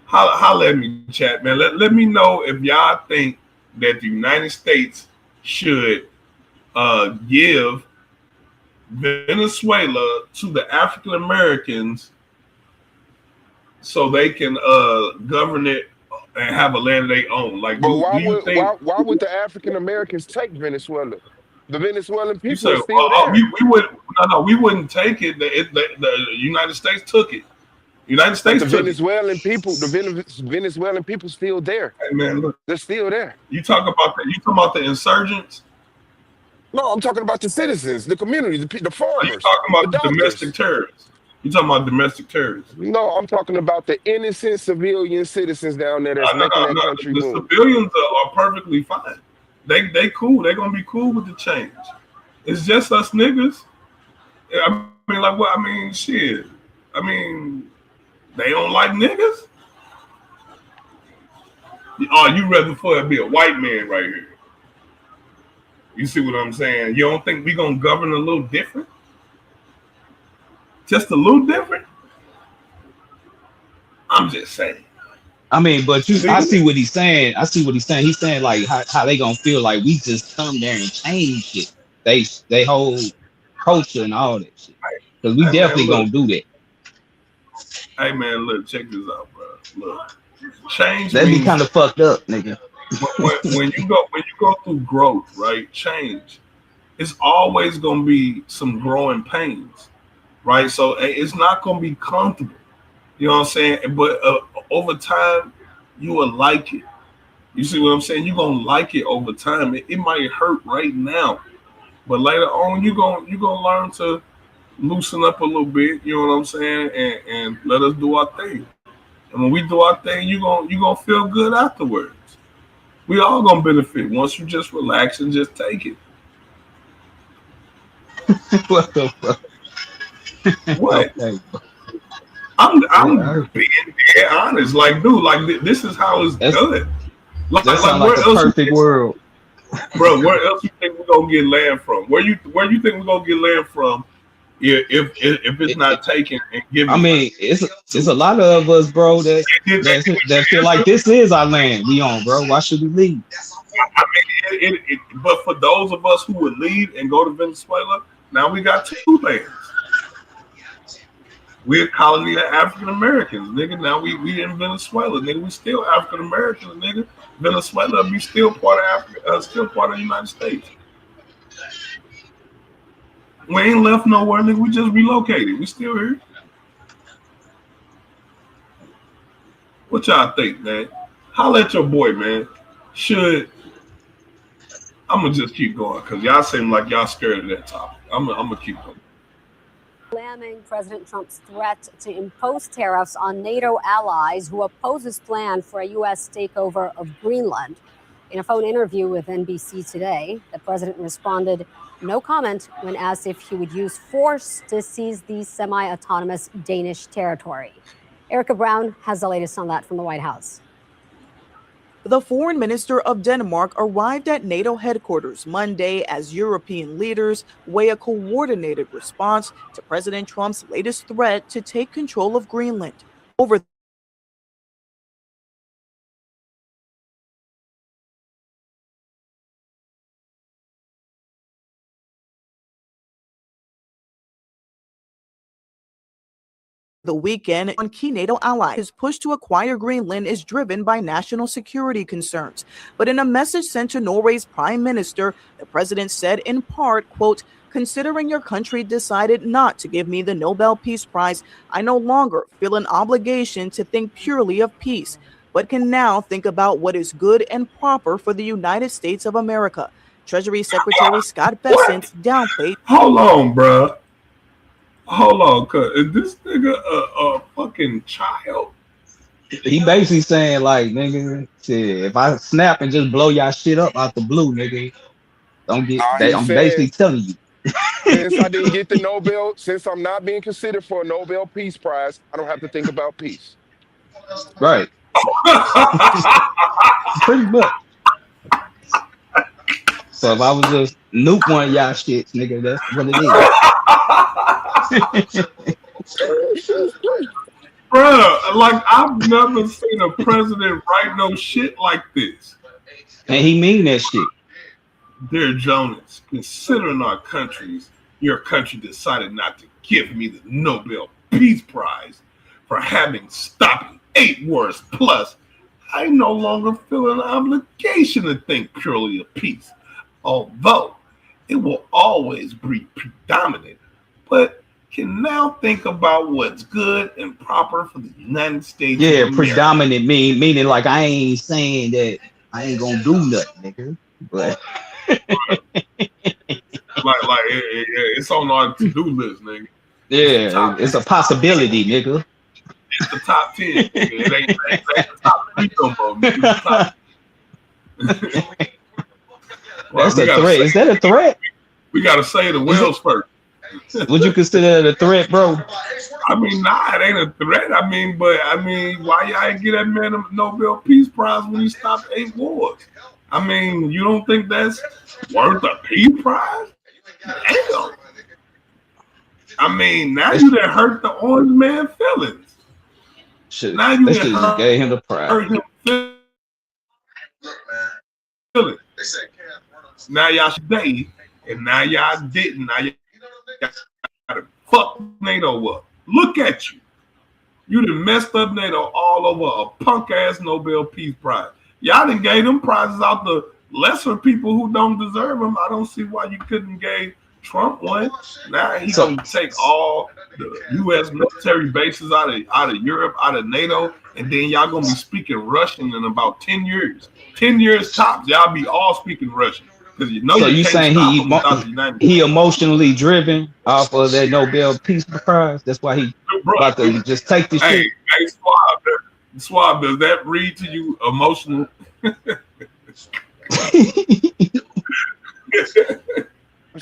Holla at me, chat, man. Let me know if y'all think that the United States should give Venezuela to the African Americans so they can govern it and have a land they own. Like, but why would the African Americans take Venezuela? The Venezuelan people are still there. We wouldn't take it. The United States took it. United States took Venezuelan people. The Venezuelan people still there. Hey man, look, they're still there. You talk about that? You talking about the insurgents? No, I'm talking about the citizens, the community, the farmers. You talking about the domestic terrorists? You talking about domestic terrorists? No, I'm talking about the innocent civilian citizens down there that's making that country the move. Civilians are perfectly fine. They cool. They gonna be cool with the change. It's just us niggas. I mean, like what? I mean, shit. I mean, they don't like niggas. Oh, you rather for it be a white man right here? You see what I'm saying? You don't think we gonna govern a little different? Just a little different? I'm just saying. I mean, but I see what he's saying. He's saying like how they gonna feel like we just come there and change it. They whole culture and all that shit. Because we definitely gonna do that. Hey man, look, check this out, bro. Look, change. That'd be kind of fucked up, nigga. when you go through growth, right? Change. It's always gonna be some growing pains, right? So it's not gonna be comfortable. You know what I'm saying? But over time, you will like it. You see what I'm saying? You're gonna like it over time. It might hurt right now, but later on, you're gonna learn to loosen up a little bit. You know what I'm saying? And let us do our thing. And when we do our thing, you're gonna feel good afterwards. We all gonna benefit once you just relax and just take it. What the fuck? What? I'm being dead honest. Like, dude, like this is how it's done. Like like the perfect world. Bro, where else you think we're gonna get land from? Where you think we're gonna get land from if it's not taken and given? I mean, it's a lot of us, bro, that feel like this is our land we own, bro. Why should we leave? I mean, but for those of us who would leave and go to Venezuela, now we got two lands. We're a colony of African Americans, nigga. Now we in Venezuela, nigga. We still African Americans, nigga. Venezuela be still part of Africa, still part of the United States. We ain't left nowhere, nigga. We just relocated. We still here. What y'all think, man? Holla at your boy, man. I'm gonna just keep going because y'all seem like y'all scared of that topic. I'm gonna keep going. Slamming President Trump's threat to impose tariffs on NATO allies who oppose his plan for a U.S. takeover of Greenland. In a phone interview with NBC today, the president responded, no comment, when asked if he would use force to seize the semi-autonomous Danish territory. Erica Brown has the latest on that from the White House. The foreign minister of Denmark arrived at NATO headquarters Monday as European leaders weigh a coordinated response to President Trump's latest threat to take control of Greenland. Over the weekend on key NATO allies. His push to acquire Greenland is driven by national security concerns. But in a message sent to Norway's prime minister, the president said in part, quote, considering your country decided not to give me the Nobel Peace Prize, I no longer feel an obligation to think purely of peace, but can now think about what is good and proper for the United States of America. Treasury Secretary Scott Bessent downplayed. Hold on, bruh. Hold on, cuz is this nigga a fucking child? He basically saying like, nigga, shit, if I snap and just blow y'all shit up out the blue, nigga, don't get. I'm basically telling you. Since I didn't get the Nobel, since I'm not being considered for a Nobel Peace Prize, I don't have to think about peace. Right. Pretty much. So if I was just nuke one of y'all shits, nigga, that's what it is. Bruh, like I've never seen a president write no shit like this. And he mean that shit. Dear Jonas, considering your country decided not to give me the Nobel Peace Prize for having stopped 8 wars plus, I no longer feel an obligation to think purely of peace, although it will always be predominant, but can now think about what's good and proper for the United States. Yeah, predominant meaning like I ain't saying that I ain't gonna do nothing, nigga. But like it's on our to-do list, nigga. Yeah, it's a possibility, nigga. It's the top 10. It ain't the top 3 no more. It's the top. That's a threat. Is that a threat? We got to say the whales first. Would you consider that a threat, bro? I mean, nah, it ain't a threat. I mean, why y'all ain't get that man a Nobel Peace Prize when he stopped 8 wars? I mean, you don't think that's worth a Peace Prize? Damn. I mean, now you done hurt the orange man feelings. Shit, now you they should have gave him the prize. Hurt him feelings. Now y'all should date, and now y'all didn't. Now y'all gotta fuck NATO up. Look at you. You done messed up NATO all over a punk ass Nobel Peace Prize. Y'all done gave them prizes out to lesser people who don't deserve them. I don't see why you couldn't give Trump one. Now he's gonna take all the U.S. military bases out of Europe, out of NATO, and then y'all gonna be speaking Russian in about 10 years. 10 years tops, y'all be all speaking Russian. Because you know so you saying he emotionally driven off of that Nobel Peace Prize? That's why he about to just take this shit. Hey, Swab, does that read to you emotional?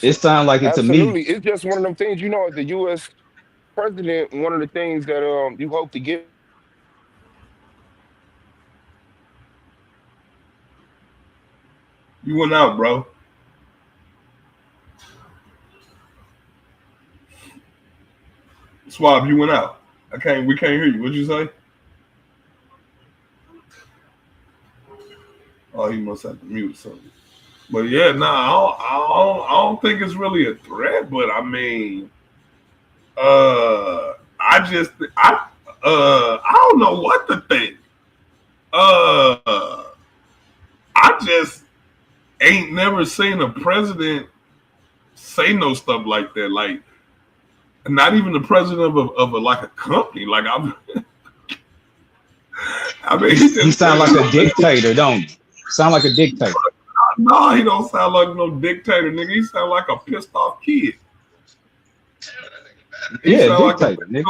It sounds like it to me. Absolutely. It's just one of them things, you know, as the U.S. president, one of the things that you hope to get. You went out, bro. Swab, you went out. We can't hear you. What'd you say? Oh, he must have to mute something. But yeah, I don't think it's really a threat. But I mean, I don't know what to think. I just ain't never seen a president say no stuff like that. Like, not even the president of a company. Like I mean, he sound like a dictator, don't he? Sound like a dictator. No, he don't sound like no dictator, nigga. He sound like a pissed off kid. Yeah, dictator, nigga.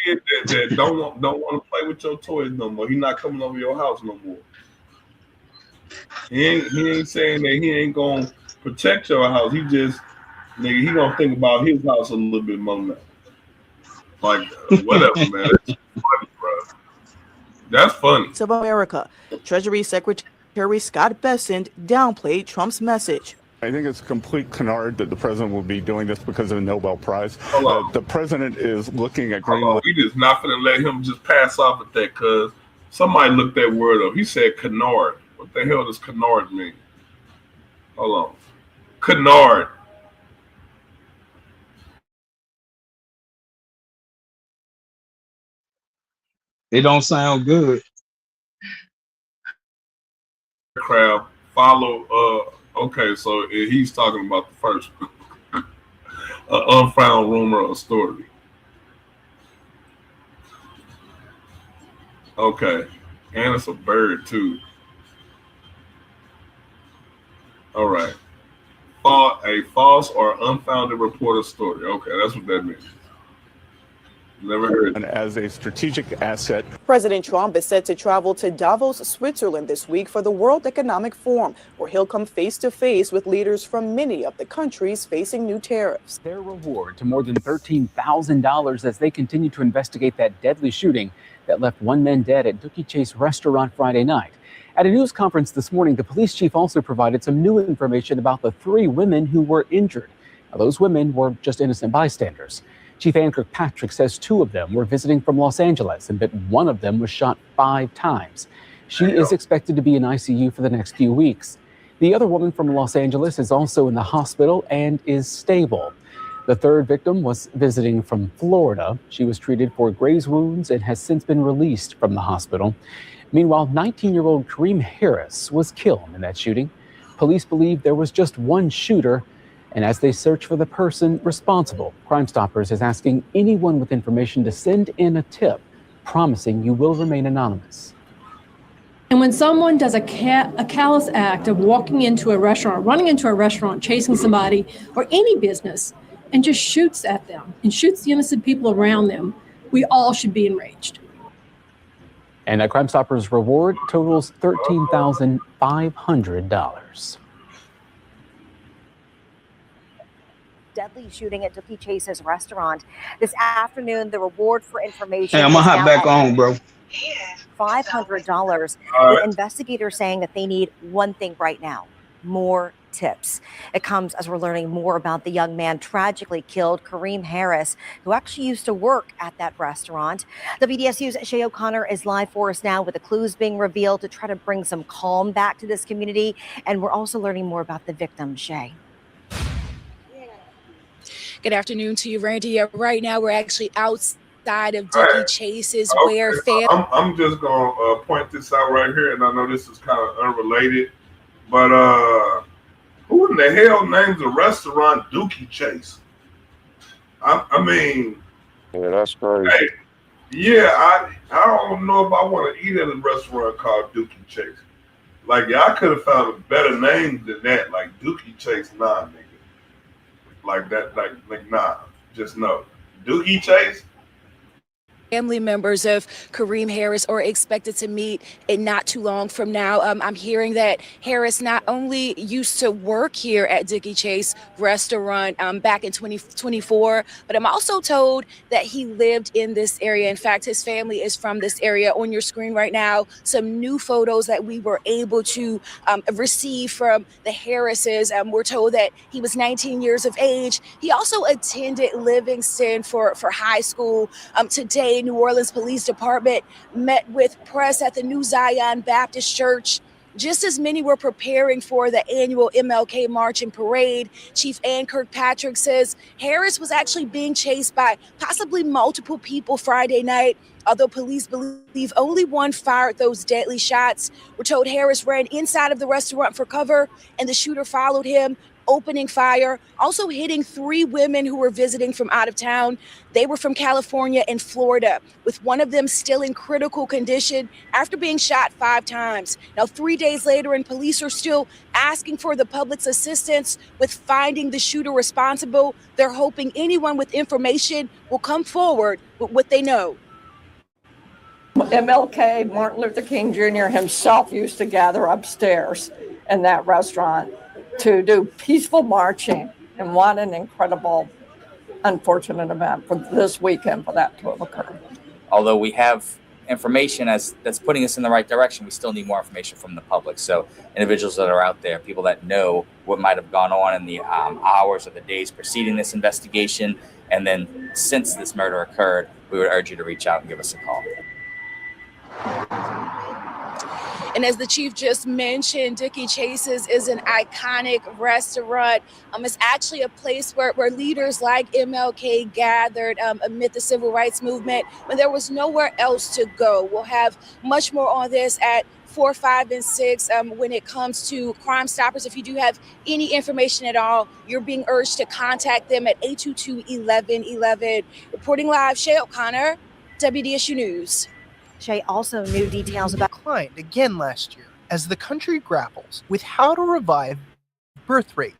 Kid that don't want to play with your toys no more. He not coming over your house no more. He ain't saying that he ain't gonna protect your house. He just, nigga, he gonna think about his house a little bit more now. Like, whatever, man. That's funny, bro. That's funny. Of America, Treasury Secretary Scott Bessent downplayed Trump's message. I think it's a complete canard that the president will be doing this because of the Nobel Prize. The president is looking at Greenland. We just not gonna let him just pass off at that, cause somebody looked that word up. He said canard. What the hell does canard mean? Hold on. Canard. It don't sound good. Crab follow. Okay, so he's talking about the first unfound rumor or story. Okay, and it's a bird too. All right. A false or unfounded report or story. Okay, that's what that means. Never heard. And as a strategic asset. President Trump is set to travel to Davos, Switzerland this week for the World Economic Forum, where he'll come face to face with leaders from many of the countries facing new tariffs. Their reward to more than $13,000 as they continue to investigate that deadly shooting that left one man dead at Dookie Chase restaurant Friday night. At a news conference this morning, the police chief also provided some new information about the 3 women who were injured. Now, those women were just innocent bystanders. Chief Ann Kirkpatrick says 2 of them were visiting from Los Angeles and that one of them was shot 5 times. She is expected to be in ICU for the next few weeks. The other woman from Los Angeles is also in the hospital and is stable. The 3rd victim was visiting from Florida. She was treated for graze wounds and has since been released from the hospital. Meanwhile, 19-year-old Kareem Harris was killed in that shooting. Police believe there was just one shooter, and as they search for the person responsible, Crime Stoppers is asking anyone with information to send in a tip, promising you will remain anonymous. And when someone does a callous act of walking into a restaurant, running into a restaurant, chasing somebody, or any business, and just shoots at them and shoots the innocent people around them, we all should be enraged. And that Crime Stoppers reward totals $13,500. Deadly shooting at Dookie Chase's restaurant. This afternoon, the reward for information. Hey, I'm gonna hop back on, bro. $500. With investigators saying that they need one thing right now: more tips. It comes as we're learning more about the young man tragically killed, Kareem Harris, who actually used to work at that restaurant. WDSU's Shay O'Connor is live for us now with the clues being revealed to try to bring some calm back to this community. And we're also learning more about the victim, Shay. Good afternoon to you, Randy. Right now, we're actually outside of Dookie Chase's, where I'm just gonna point this out right here, and I know this is kind of unrelated, but who in the hell names a restaurant Dookie Chase? I mean, yeah, that's crazy. Hey, yeah, I don't know if I want to eat at a restaurant called Dookie Chase. Like, yeah, I could have found a better name than that, like Dookie Chase. Nah, nigga. Like that, like nah, just no. Dookie Chase. family members of Kareem Harris are expected to meet in not too long from now. I'm hearing that Harris not only used to work here at Dookie Chase restaurant back in 2024, but I'm also told that he lived in this area. In fact, his family is from this area. On your screen right now, some new photos that we were able to receive from the Harrises. We're told that he was 19 years of age. He also attended Livingston for high school. Today, New Orleans Police Department met with press at the New Zion Baptist Church. Just as many were preparing for the annual MLK March and Parade, Chief Ann Kirkpatrick says Harris was actually being chased by possibly multiple people Friday night. Although police believe only one fired those deadly shots. We're told Harris ran inside of the restaurant for cover, and the shooter followed him, opening fire, also hitting 3 women who were visiting from out of town. They were from California and Florida, with one of them still in critical condition after being shot 5 times. Now, 3 days later, and police are still asking for the public's assistance with finding the shooter responsible. They're hoping anyone with information will come forward with what they know. MLK, Martin Luther King Jr. himself used to gather upstairs in that restaurant to do peaceful marching, and what an incredible, unfortunate event for this weekend for that to have occurred. Although we have information that's putting us in the right direction, we still need more information from the public. So individuals that are out there, people that know what might have gone on in the hours or the days preceding this investigation, and then since this murder occurred, we would urge you to reach out and give us a call. And as the chief just mentioned, Dookie Chase's is an iconic restaurant. It's actually a place where leaders like MLK gathered amid the civil rights movement when there was nowhere else to go. We'll have much more on this at 4, 5, and 6 when it comes to Crime Stoppers. If you do have any information at all, you're being urged to contact them at 822-1111. Reporting live, Shay O'Connor, WDSU News. Shay, also new details about declined again last year as the country grapples with how to revive birth rates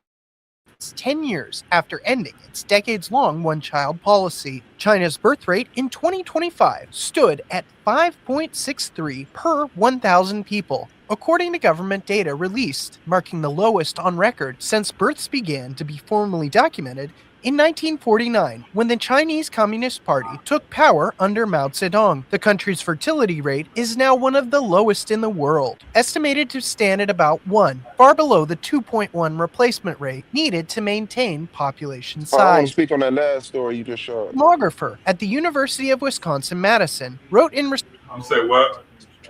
10 years after ending its decades-long one-child policy. China's birth rate in 2025 stood at 5.63 per 1,000 people, according to government data released, marking the lowest on record since births began to be formally documented in 1949, when the Chinese Communist Party took power under Mao Zedong. The country's fertility rate is now one of the lowest in the world, estimated to stand at about 1, far below the 2.1 replacement rate needed to maintain population size. I want to speak on that last story you just showed. A demographer at the University of Wisconsin-Madison wrote in response. I'm saying what?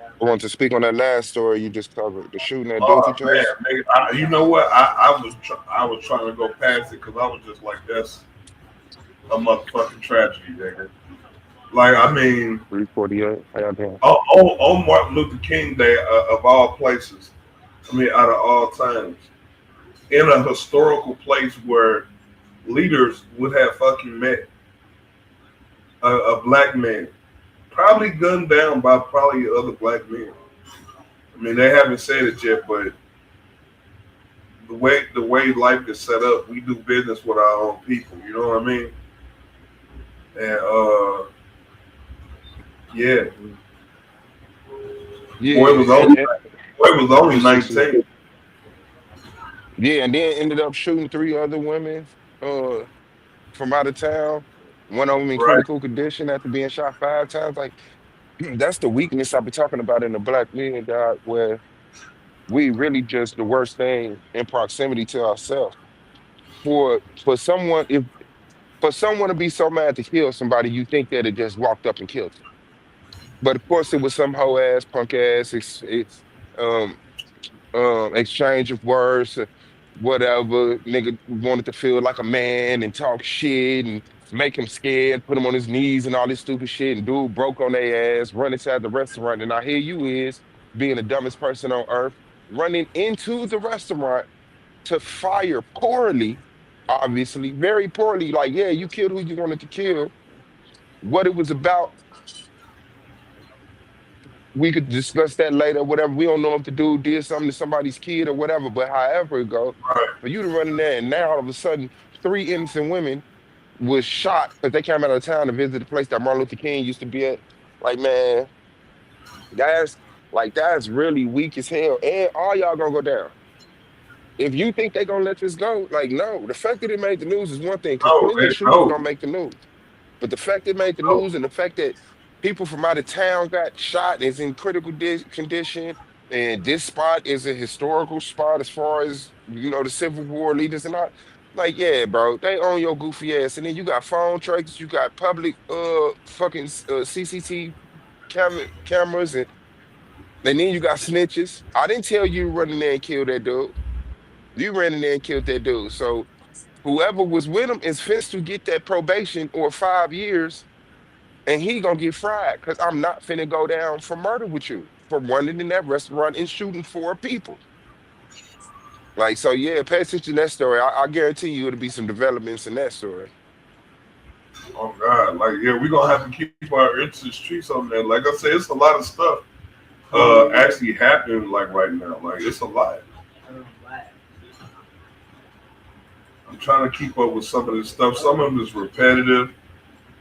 I want to speak on that last story you just covered, the shooting at Dookie Chase. Man, you know what? I was trying to go past it because I was just like, that's a motherfucking tragedy, nigga. Like, I mean, 348. How y'all doing? On Martin Luther King Day, of all places, I mean, out of all times, in a historical place where leaders would have fucking met a black man, probably gunned down by probably other black men. I mean, they haven't said it yet, but the way life is set up, we do business with our own people. You know what I mean? And yeah. Boy was only 19. Yeah, and then ended up shooting 3 other women from out of town. One of them in critical condition after being shot 5 times. Like, that's the weakness I've been talking about in the black men, dog, where we really just the worst thing in proximity to ourselves. For someone to be so mad to kill somebody, you think that it just walked up and killed them. But of course, it was some hoe ass, punk ass, exchange of words, whatever. Nigga wanted to feel like a man and talk shit and make him scared, put him on his knees and all this stupid shit. And dude broke on their ass, run inside the restaurant. And now here you is, being the dumbest person on earth, running into the restaurant to fire poorly, obviously, very poorly. Like, yeah, you killed who you wanted to kill. What it was about, we could discuss that later, whatever. We don't know if the dude did something to somebody's kid or whatever, but however it goes, for you to run in there and now all of a sudden 3 innocent women was shot because they came out of town to visit the place that Martin Luther King used to be at. Like, man, that's really weak as hell. And all y'all gonna go down. If you think they gonna let this go, like, no. The fact that it made the news is one thing, because plenty of shootings don't make the news. But the fact it made the news and the fact that people from out of town got shot and is in critical condition, and this spot is a historical spot as far as, the Civil War leaders and all. Like, yeah, bro, they own your goofy ass. And then you got phone trackers, you got public fucking CCTV cameras, and then you got snitches. I didn't tell you to run in there and kill that dude. You ran in there and killed that dude. So whoever was with him is fixed to get that probation or 5 years, and he gonna get fried, because I'm not finna go down for murder with you, for running in that restaurant and shooting 4 people. Like, so yeah, pay attention to that story. I guarantee you it'll be some developments in that story. Oh God, like, yeah, we're gonna have to keep our ear to the streets on that. Like I said, it's a lot of stuff actually happening like right now. Like, it's a lot. I'm trying to keep up with some of this stuff. Some of it is repetitive.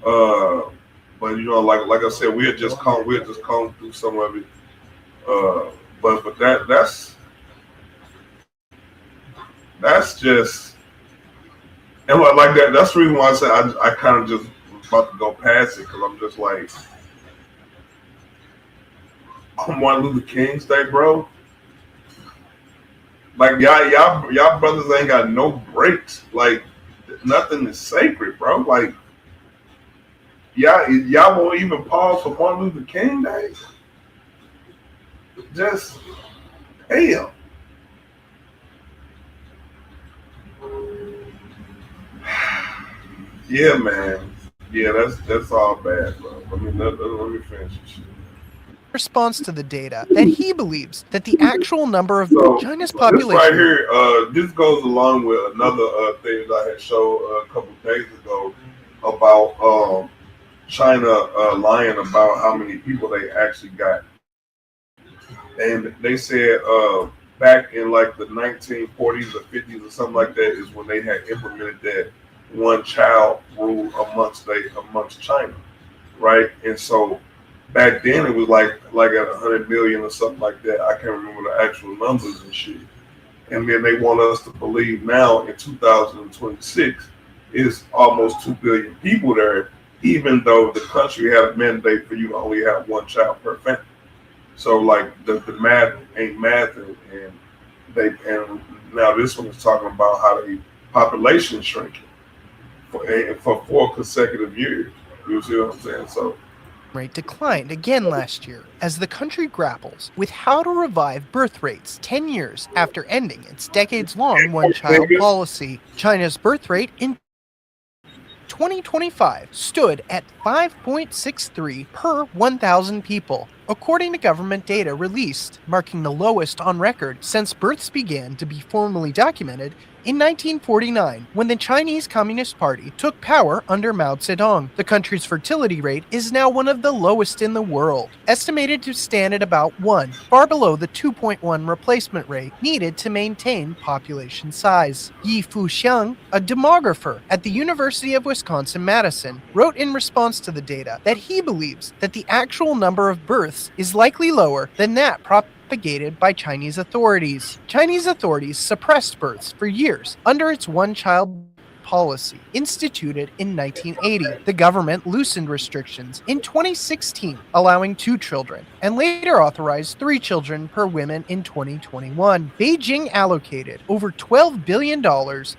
But like I said, we had just come through some of it. But that's just, and like that. That's the reason why I said I kind of just was about to go past it, because I'm just like, on Martin Luther King's Day, bro. Like, y'all brothers ain't got no breaks. Like, nothing is sacred, bro. Like, y'all won't even pause for Martin Luther King Day. Just, damn. Yeah, man. Yeah, that's all bad, bro. Let me finish this shit. Response to the data that he believes that the actual number of China's population. This right here, this goes along with another thing that I had showed a couple of days ago about China lying about how many people they actually got. And they said back in like the 1940s or 50s or something like that is when they had implemented that one-child rule amongst China, right? And so back then it was like at 100 million or something like that. I can't remember the actual numbers and shit. And then they want us to believe now in 2026 is almost 2 billion people there, even though the country had a mandate for you to only have 1 child per family. So like the math ain't math, and now this one is talking about how the population is shrinking for 4 consecutive years. You see what I'm saying? So rate declined again last year as the country grapples with how to revive birth rates 10 years after ending its decades-long one-child policy. China's birth rate in 2025 stood at 5.63 per 1,000 people, according to government data released, marking the lowest on record since births began to be formally documented in 1949, when the Chinese Communist Party took power under Mao Zedong. The country's fertility rate is now one of the lowest in the world, estimated to stand at about 1, far below the 2.1 replacement rate needed to maintain population size. Yi Fuxiang, a demographer at the University of Wisconsin-Madison, wrote in response to the data that he believes that the actual number of births is likely lower than that propagated by Chinese authorities. Chinese authorities suppressed births for years under its one-child policy instituted in 1980. The government loosened restrictions in 2016, allowing 2 children, and later authorized 3 children per woman in 2021. Beijing allocated over $12 billion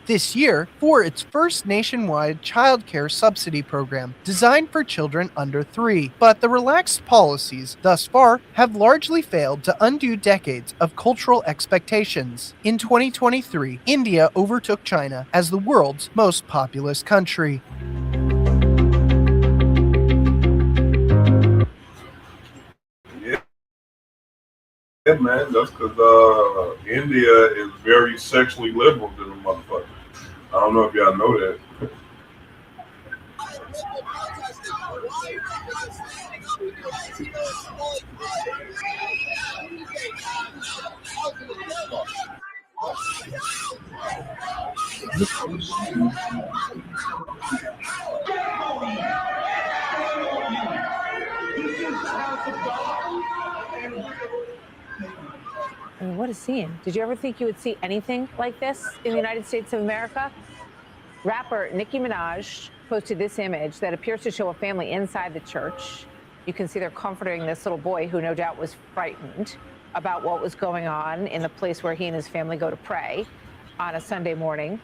this year for its first nationwide childcare subsidy program designed for children under 3. But the relaxed policies thus far have largely failed to undo decades of cultural expectations. In 2023, India overtook China as the world's most populous country. Yeah, man, that's because India is very sexually liberal to the motherfucker. I don't know if y'all know that. I mean, what a scene. Did you ever think you would see anything like this in the United States of America? Rapper Nicki Minaj posted this image that appears to show a family inside the church. You can see they're comforting this little boy who no doubt was frightened about what was going on in the place where he and his family go to pray on a Sunday morning.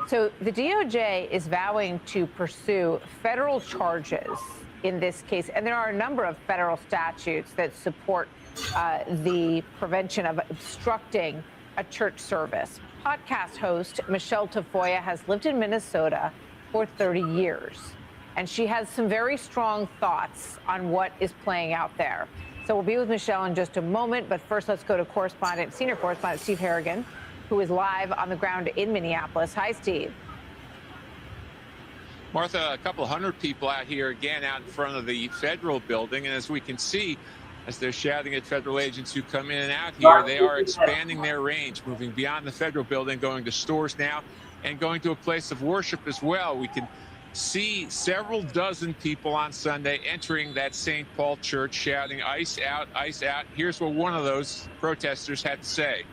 So the DOJ is vowing to pursue federal charges in this case, and there are a number of federal statutes that support the prevention of obstructing a church service. Podcast host Michelle Tafoya has lived in Minnesota for 30 years, and she has some very strong thoughts on what is playing out there. So we'll be with Michelle in just a moment, but first let's go to senior correspondent Steve Harrigan, who is live on the ground in Minneapolis. Hi, Steve. Martha, a couple hundred people out here again out in front of the federal building, and as we can see, as they're shouting at federal agents who come in and out here, they are expanding their range, moving beyond the federal building, going to stores now, and going to a place of worship as well. We can see several dozen people on Sunday entering that St. Paul church shouting, "ICE out, ICE out." Here's what one of those protesters had to say.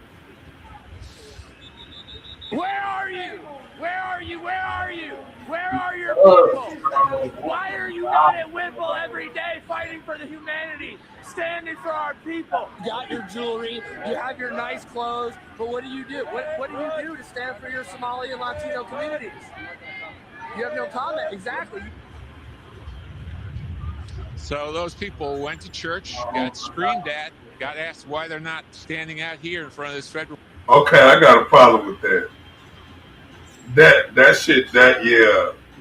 Where are you? Where are you? Where are you? Where are your people? Why are you not at Whipple every day fighting for the humanity, standing for our people? You got your jewelry, you have your nice clothes, but what do you do? What do you do to stand for your Somali and Latino communities? You have no comment. Exactly. So those people went to church, got screamed at, got asked why they're not standing out here in front of this federal. Okay, I got a problem with that. That shit, like,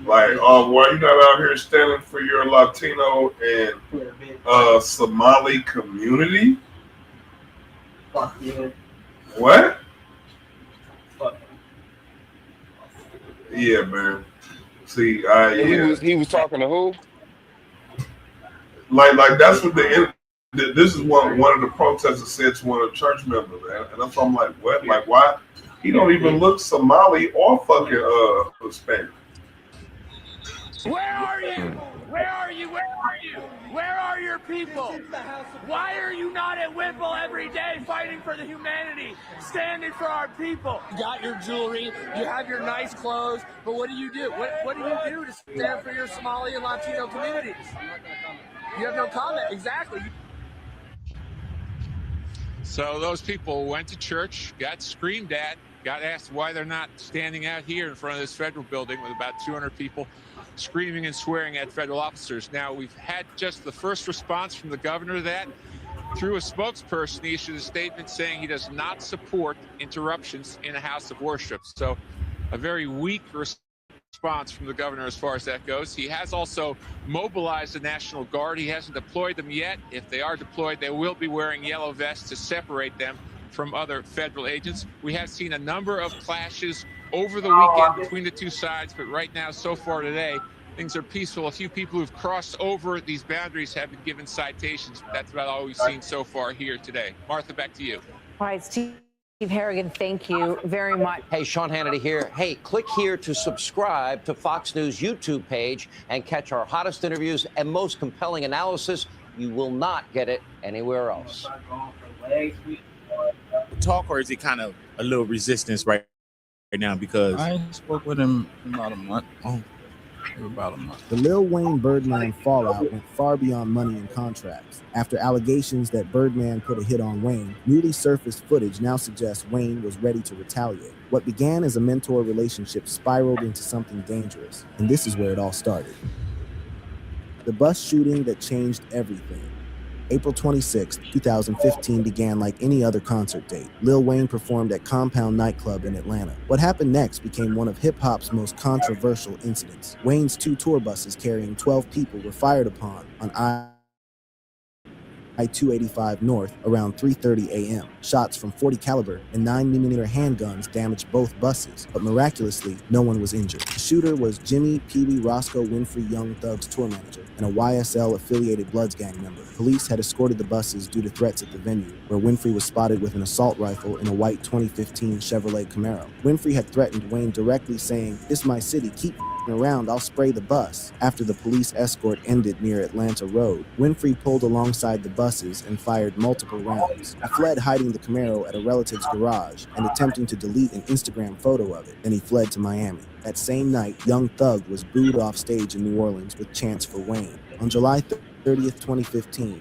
why you not out here standing for your Latino and Somali community? Fuck you. What? Yeah, man. See, he was talking to who? Like that's what this is what one of the protesters said to one of the church members, and that's why I'm like, what? Like, why? He don't even look Somali or fucking Hispanic. Where are you? Where are you? Where are you? Where are your people? Why are you not at Whipple every day fighting for the humanity, standing for our people? You got your jewelry, you have your nice clothes, but what do you do? What do you do to stand for your Somali and Latino communities? You have no comment. Exactly. So those people went to church, got screamed at, got asked why they're not standing out here in front of this federal building with about 200 people screaming and swearing at federal officers. Now, we've had just the first response from the governor to that. Through a spokesperson, he issued a statement saying he does not support interruptions in a house of worship. So a very weak response response from the governor as far as that goes. He has also mobilized the National Guard. He hasn't deployed them yet. If they are deployed, they will be wearing yellow vests to separate them from other federal agents. We have seen a number of clashes over the weekend between the two sides, but right now, so far today, things are peaceful. A few people who've crossed over these boundaries have been given citations. That's about all we've seen so far here today. Martha, back to you. All right, Steve Harrigan, thank you very much. Hey, Sean Hannity here. Hey, click here to subscribe to Fox News YouTube page and catch our hottest interviews and most compelling analysis. You will not get it anywhere else. Talk, or is it kind of a little resistance right now? Because I spoke with him about a month. The Lil Wayne Birdman fallout went far beyond money and contracts. After allegations that Birdman put a hit on Wayne, newly surfaced footage now suggests Wayne was ready to retaliate. What began as a mentor relationship spiraled into something dangerous, and this is where it all started. The bus shooting that changed everything. April 26, 2015 began like any other concert date. Lil Wayne performed at Compound Nightclub in Atlanta. What happened next became one of hip-hop's most controversial incidents. Wayne's 2 tour buses carrying 12 people were fired upon on I-285 North around 3:30 a.m. Shots from .40 caliber and 9mm handguns damaged both buses, but miraculously, no one was injured. The shooter was Jimmy Pee Wee Roscoe Winfrey Young Thug's tour manager and a YSL-affiliated Bloods gang member. Police had escorted the buses due to threats at the venue, where Winfrey was spotted with an assault rifle in a white 2015 Chevrolet Camaro. Winfrey had threatened Wayne directly, saying, "This my city, keep around, I'll spray the bus." After the police escort ended near Atlanta Road, Winfrey pulled alongside the buses and fired multiple rounds. He fled, hiding the Camaro at a relative's garage and attempting to delete an Instagram photo of it. Then he fled to Miami. That same night, Young Thug was booed off stage in New Orleans with chants for Wayne. On July 30th, 2015,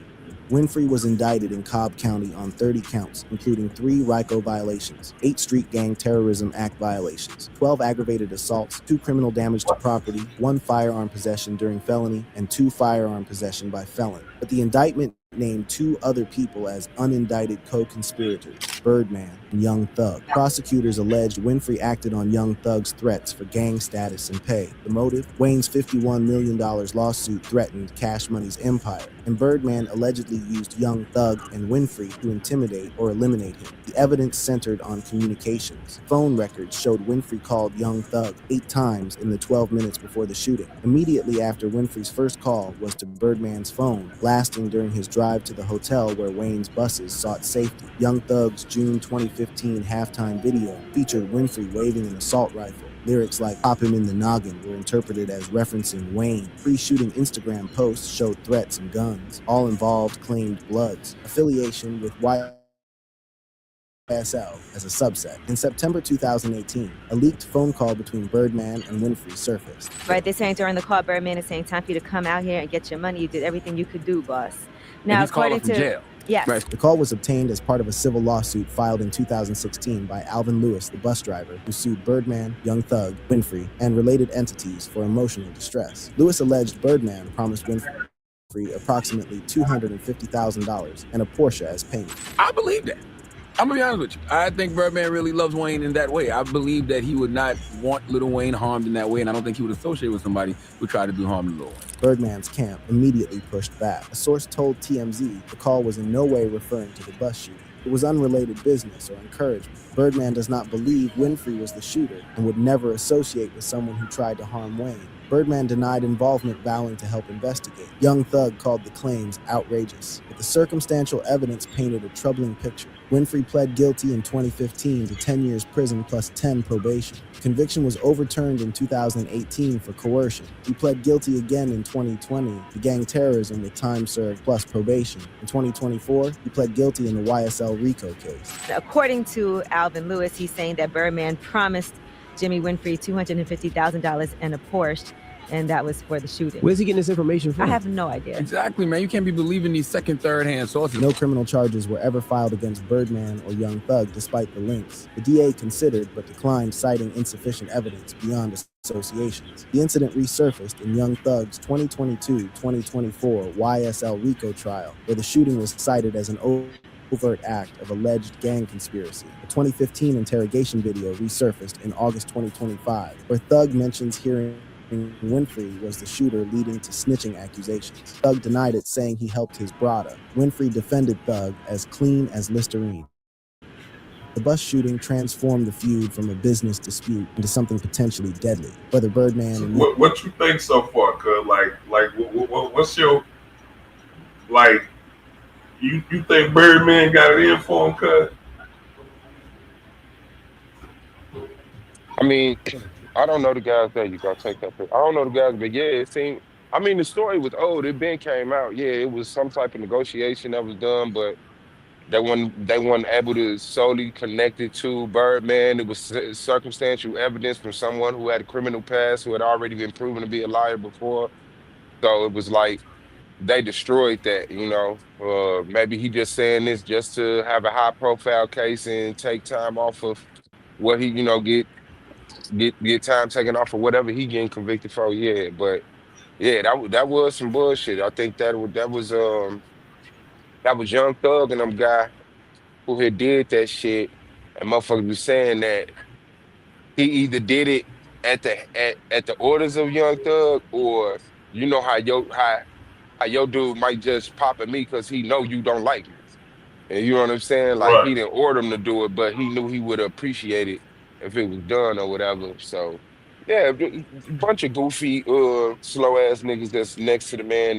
Winfrey was indicted in Cobb County on 30 counts, including 3 RICO violations, 8 Street Gang Terrorism Act violations, 12 aggravated assaults, 2 criminal damage to property, 1 firearm possession during felony, and 2 firearm possession by felon. But the indictment named 2 other people as unindicted co-conspirators, Birdman and Young Thug. Prosecutors alleged Winfrey acted on Young Thug's threats for gang status and pay. The motive? Wayne's $51 million lawsuit threatened Cash Money's empire, and Birdman allegedly used Young Thug and Winfrey to intimidate or eliminate him. The evidence centered on communications. Phone records showed Winfrey called Young Thug 8 times in the 12 minutes before the shooting. Immediately after Winfrey's first call was to Birdman's phone, lasting during his drive to the hotel where Wayne's buses sought safety. Young Thug's June 2015 halftime video featured Winfrey waving an assault rifle. Lyrics like "Pop him in the noggin" were interpreted as referencing Wayne. Pre-shooting Instagram posts showed threats and guns. All involved claimed Bloods. Affiliation with YSL as a subset. In September 2018, a leaked phone call between Birdman and Winfrey surfaced. Right, they're saying during the call, Birdman is saying, "Time for you to come out here and get your money. You did everything you could do, boss." Now, according to jail. Yes. Right. The call was obtained as part of a civil lawsuit filed in 2016 by Alvin Lewis, the bus driver, who sued Birdman, Young Thug, Winfrey, and related entities for emotional distress. Lewis alleged Birdman promised Winfrey approximately $250,000 and a Porsche as payment. I believe that. I'm gonna be honest with you. I think Birdman really loves Wayne in that way. I believe that he would not want Lil Wayne harmed in that way, and I don't think he would associate with somebody who tried to do harm to Lil Wayne. Birdman's camp immediately pushed back. A source told TMZ the call was in no way referring to the bus shooting. It was unrelated business or encouragement. Birdman does not believe Winfrey was the shooter and would never associate with someone who tried to harm Wayne. Birdman denied involvement, vowing to help investigate. Young Thug called the claims outrageous, but the circumstantial evidence painted a troubling picture. Winfrey pled guilty in 2015 to 10 years prison plus 10 probation. Conviction was overturned in 2018 for coercion. He pled guilty again in 2020 to gang terrorism with time served plus probation. In 2024, he pled guilty in the YSL RICO case. According to Alvin Lewis, he's saying that Birdman promised Jimmy Winfrey $250,000 and a Porsche, and that was for the shooting. Where's he getting this information from? I have no idea. Exactly, man. You can't be believing these second, third-hand sources. No criminal charges were ever filed against Birdman or Young Thug despite the links. The DA considered but declined, citing insufficient evidence beyond associations. The incident resurfaced in Young Thug's 2022-2024 YSL RICO trial, where the shooting was cited as an overt act of alleged gang conspiracy. A 2015 interrogation video resurfaced in August 2025, where Thug mentions hearing Winfrey was the shooter, leading to snitching accusations. Thug denied it, saying he helped his brother. Winfrey defended Thug as clean as Listerine. The bus shooting transformed the feud from a business dispute into something potentially deadly. Whether Birdman and What you think so far, cuz? What's your you think Birdman got it in for him, cuz? I mean, I don't know the guys there. You gotta take that. I don't know the guys, but yeah, it seemed. I mean, the story was old. It been came out. Yeah, it was some type of negotiation that was done, but they weren't able to solely connect it to Birdman. It was circumstantial evidence from someone who had a criminal past, who had already been proven to be a liar before. So it was like they destroyed that. Maybe he just saying this just to have a high profile case and take time off of what he get time taken off of whatever he getting convicted for. Yeah, but yeah, that was some bullshit. I think that was Young Thug and them guy who had did that shit, and motherfuckers was saying that he either did it at the orders of Young Thug, or how your dude might just pop at me because he know you don't like me, and you know what I'm saying? Like Right. he didn't order him to do it, but he knew he would appreciate it if it was done or whatever. So yeah, a bunch of goofy, slow ass niggas that's next to the man.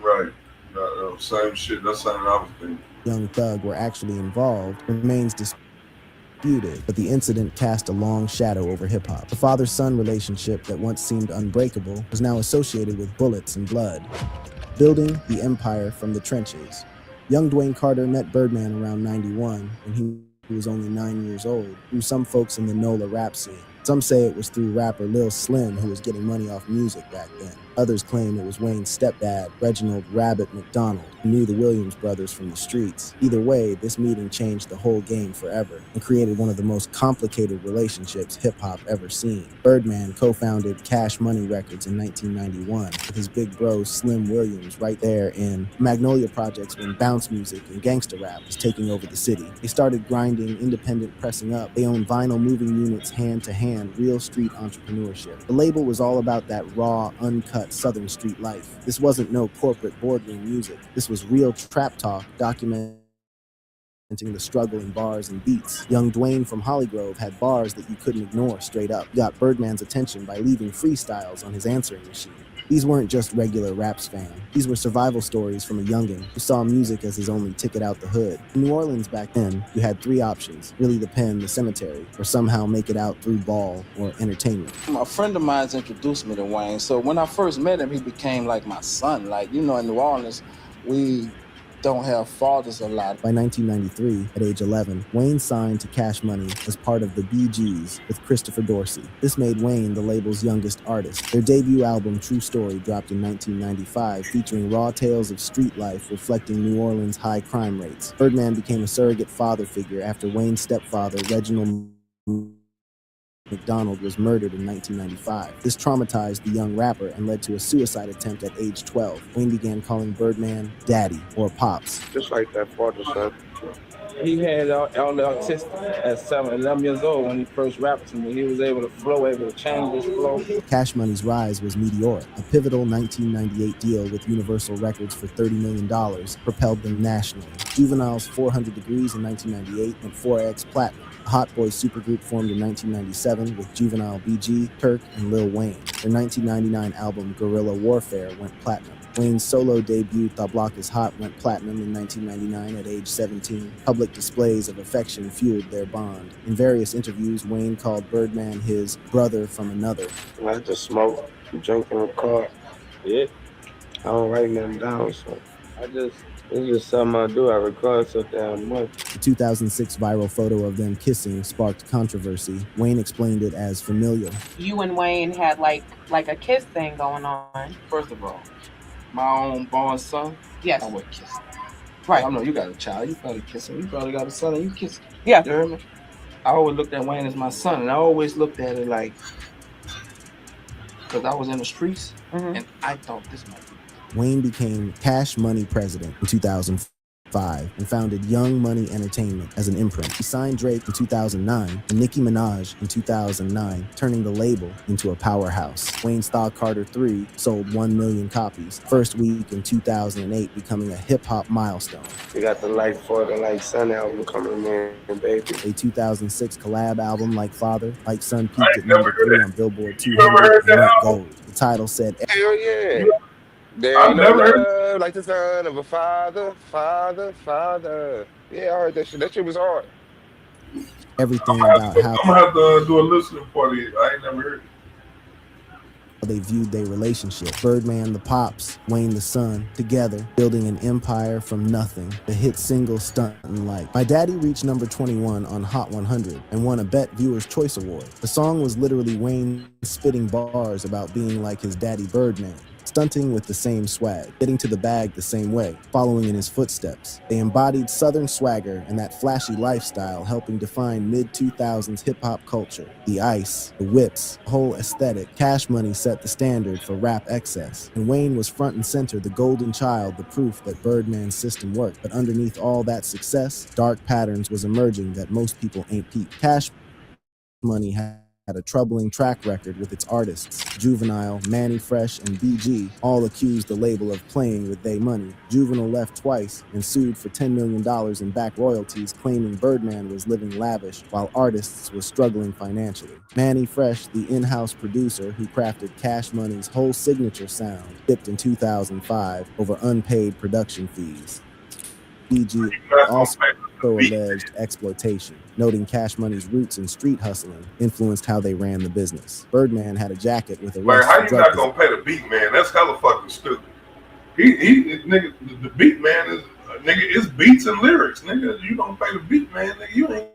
Right. Same shit. That's something I was thinking. Young Thug were actually involved remains disputed, but the incident cast a long shadow over hip-hop. The father-son relationship that once seemed unbreakable was now associated with bullets and blood, building the empire from the trenches. Young Dwayne Carter met Birdman around 91 when he was only 9 years old, through some folks in the NOLA rap scene. Some say it was through rapper Lil Slim, who was getting money off music back then. Others claim it was Wayne's stepdad, Reginald Rabbit McDonald, who knew the Williams brothers from the streets. Either way, this meeting changed the whole game forever and created one of the most complicated relationships hip-hop ever seen. Birdman co-founded Cash Money Records in 1991 with his big bro Slim Williams right there in Magnolia Projects when bounce music and gangster rap was taking over the city. They started grinding, independent pressing up. They owned vinyl moving units hand to hand, real street entrepreneurship. The label was all about that raw, uncut Southern street life. This wasn't no corporate boardroom music. This was real trap talk, documenting the struggle in bars and beats. Young Dwayne from Hollygrove had bars that you couldn't ignore straight up. Got Birdman's attention by leaving freestyles on his answering machine. These weren't just regular raps, fam. These were survival stories from a youngin' who saw music as his only ticket out the hood. In New Orleans back then, you had three options: really the pen, the cemetery, or somehow make it out through ball or entertainment. A friend of mine introduced me to Wayne. So when I first met him, he became like my son. Like, in New Orleans, we don't have fathers a lot. By 1993, at age 11, Wayne signed to Cash Money as part of the Bee Gees with Christopher Dorsey. This made Wayne the label's youngest artist. Their debut album, True Story, dropped in 1995, featuring raw tales of street life reflecting New Orleans' high crime rates. Birdman became a surrogate father figure after Wayne's stepfather, Reginald McDonald, was murdered in 1995. This traumatized the young rapper and led to a suicide attempt at age 12. Wayne began calling Birdman Daddy or Pops. Just like that father son. He had all the autistic at 11 years old when he first rapped to me. He was able to flow, able to change his flow. Cash Money's rise was meteoric. A pivotal 1998 deal with Universal Records for $30 million propelled them nationally. Juvenile's 400 Degrees in 1998 went 4X platinum. A Hot Boys supergroup formed in 1997 with Juvenile BG, Turk, and Lil Wayne. Their 1999 album Guerrilla Warfare went platinum. Wayne's solo debut, The Block Is Hot, went platinum in 1999 at age 17. Public displays of affection fueled their bond. In various interviews, Wayne called Birdman his brother from another. I like to smoke, drink in the car. Yeah. I don't write nothing down, so it's just something I do. I record so damn much. The 2006 viral photo of them kissing sparked controversy. Wayne explained it as familial. You and Wayne had like a kiss thing going on. First of all, my own born son, yes, I would kiss him. Right. I know you got a child, you probably kiss him. You probably got a son and you kiss him. Yeah. You heard me? I always looked at Wayne as my son, and I always looked at it like, because I was in the streets, and I thought this might be. Wayne became Cash Money president in 2005 and founded Young Money Entertainment as an imprint. He signed Drake in 2009 and Nicki Minaj in 2009, turning the label into a powerhouse. Wayne Style Carter III sold 1 million copies, first week in 2008 becoming a hip-hop milestone. We got the Like Father, Like Son album coming in, baby. A 2006 collab album, Like Father, Like Son, peaked at number 3 on Billboard 200 and went gold. The title said, Hell yeah. There I've ain't no never love like the son of a father. Yeah, I heard that shit. That shit was hard. everything about how I'm gonna have to do a listening party. I ain't never heard it. they viewed their relationship. Birdman, the Pops, Wayne the Son, together, building an empire from nothing. The hit single Stuntin' Like. My Daddy reached number 21 on Hot 100 and won a Bet Viewer's Choice Award. The song was literally Wayne spitting bars about being like his daddy Birdman, stunting with the same swag, getting to the bag the same way, following in his footsteps. They embodied Southern swagger and that flashy lifestyle, helping define mid-2000s hip-hop culture. The ice, the whips, the whole aesthetic. Cash Money set the standard for rap excess, and Wayne was front and center, the golden child, the proof that Birdman's system worked. But underneath all that success, dark patterns was emerging that most people ain't peeped. Cash Money had a troubling track record with its artists. Juvenile, Manny Fresh, and BG all accused the label of playing with they money. Juvenile left twice and sued for $10 million in back royalties, claiming Birdman was living lavish while artists were struggling financially. Manny Fresh, the in-house producer who crafted Cash Money's whole signature sound, dipped in 2005 over unpaid production fees. BG also alleged exploitation, noting Cash Money's roots in street hustling influenced how they ran the business. Birdman had a jacket with a Like, how you not gonna pay the beat man? That's hella fucking stupid. Nigga, the beat man is nigga. It's beats and lyrics, nigga. You don't pay the beat man, nigga. You ain't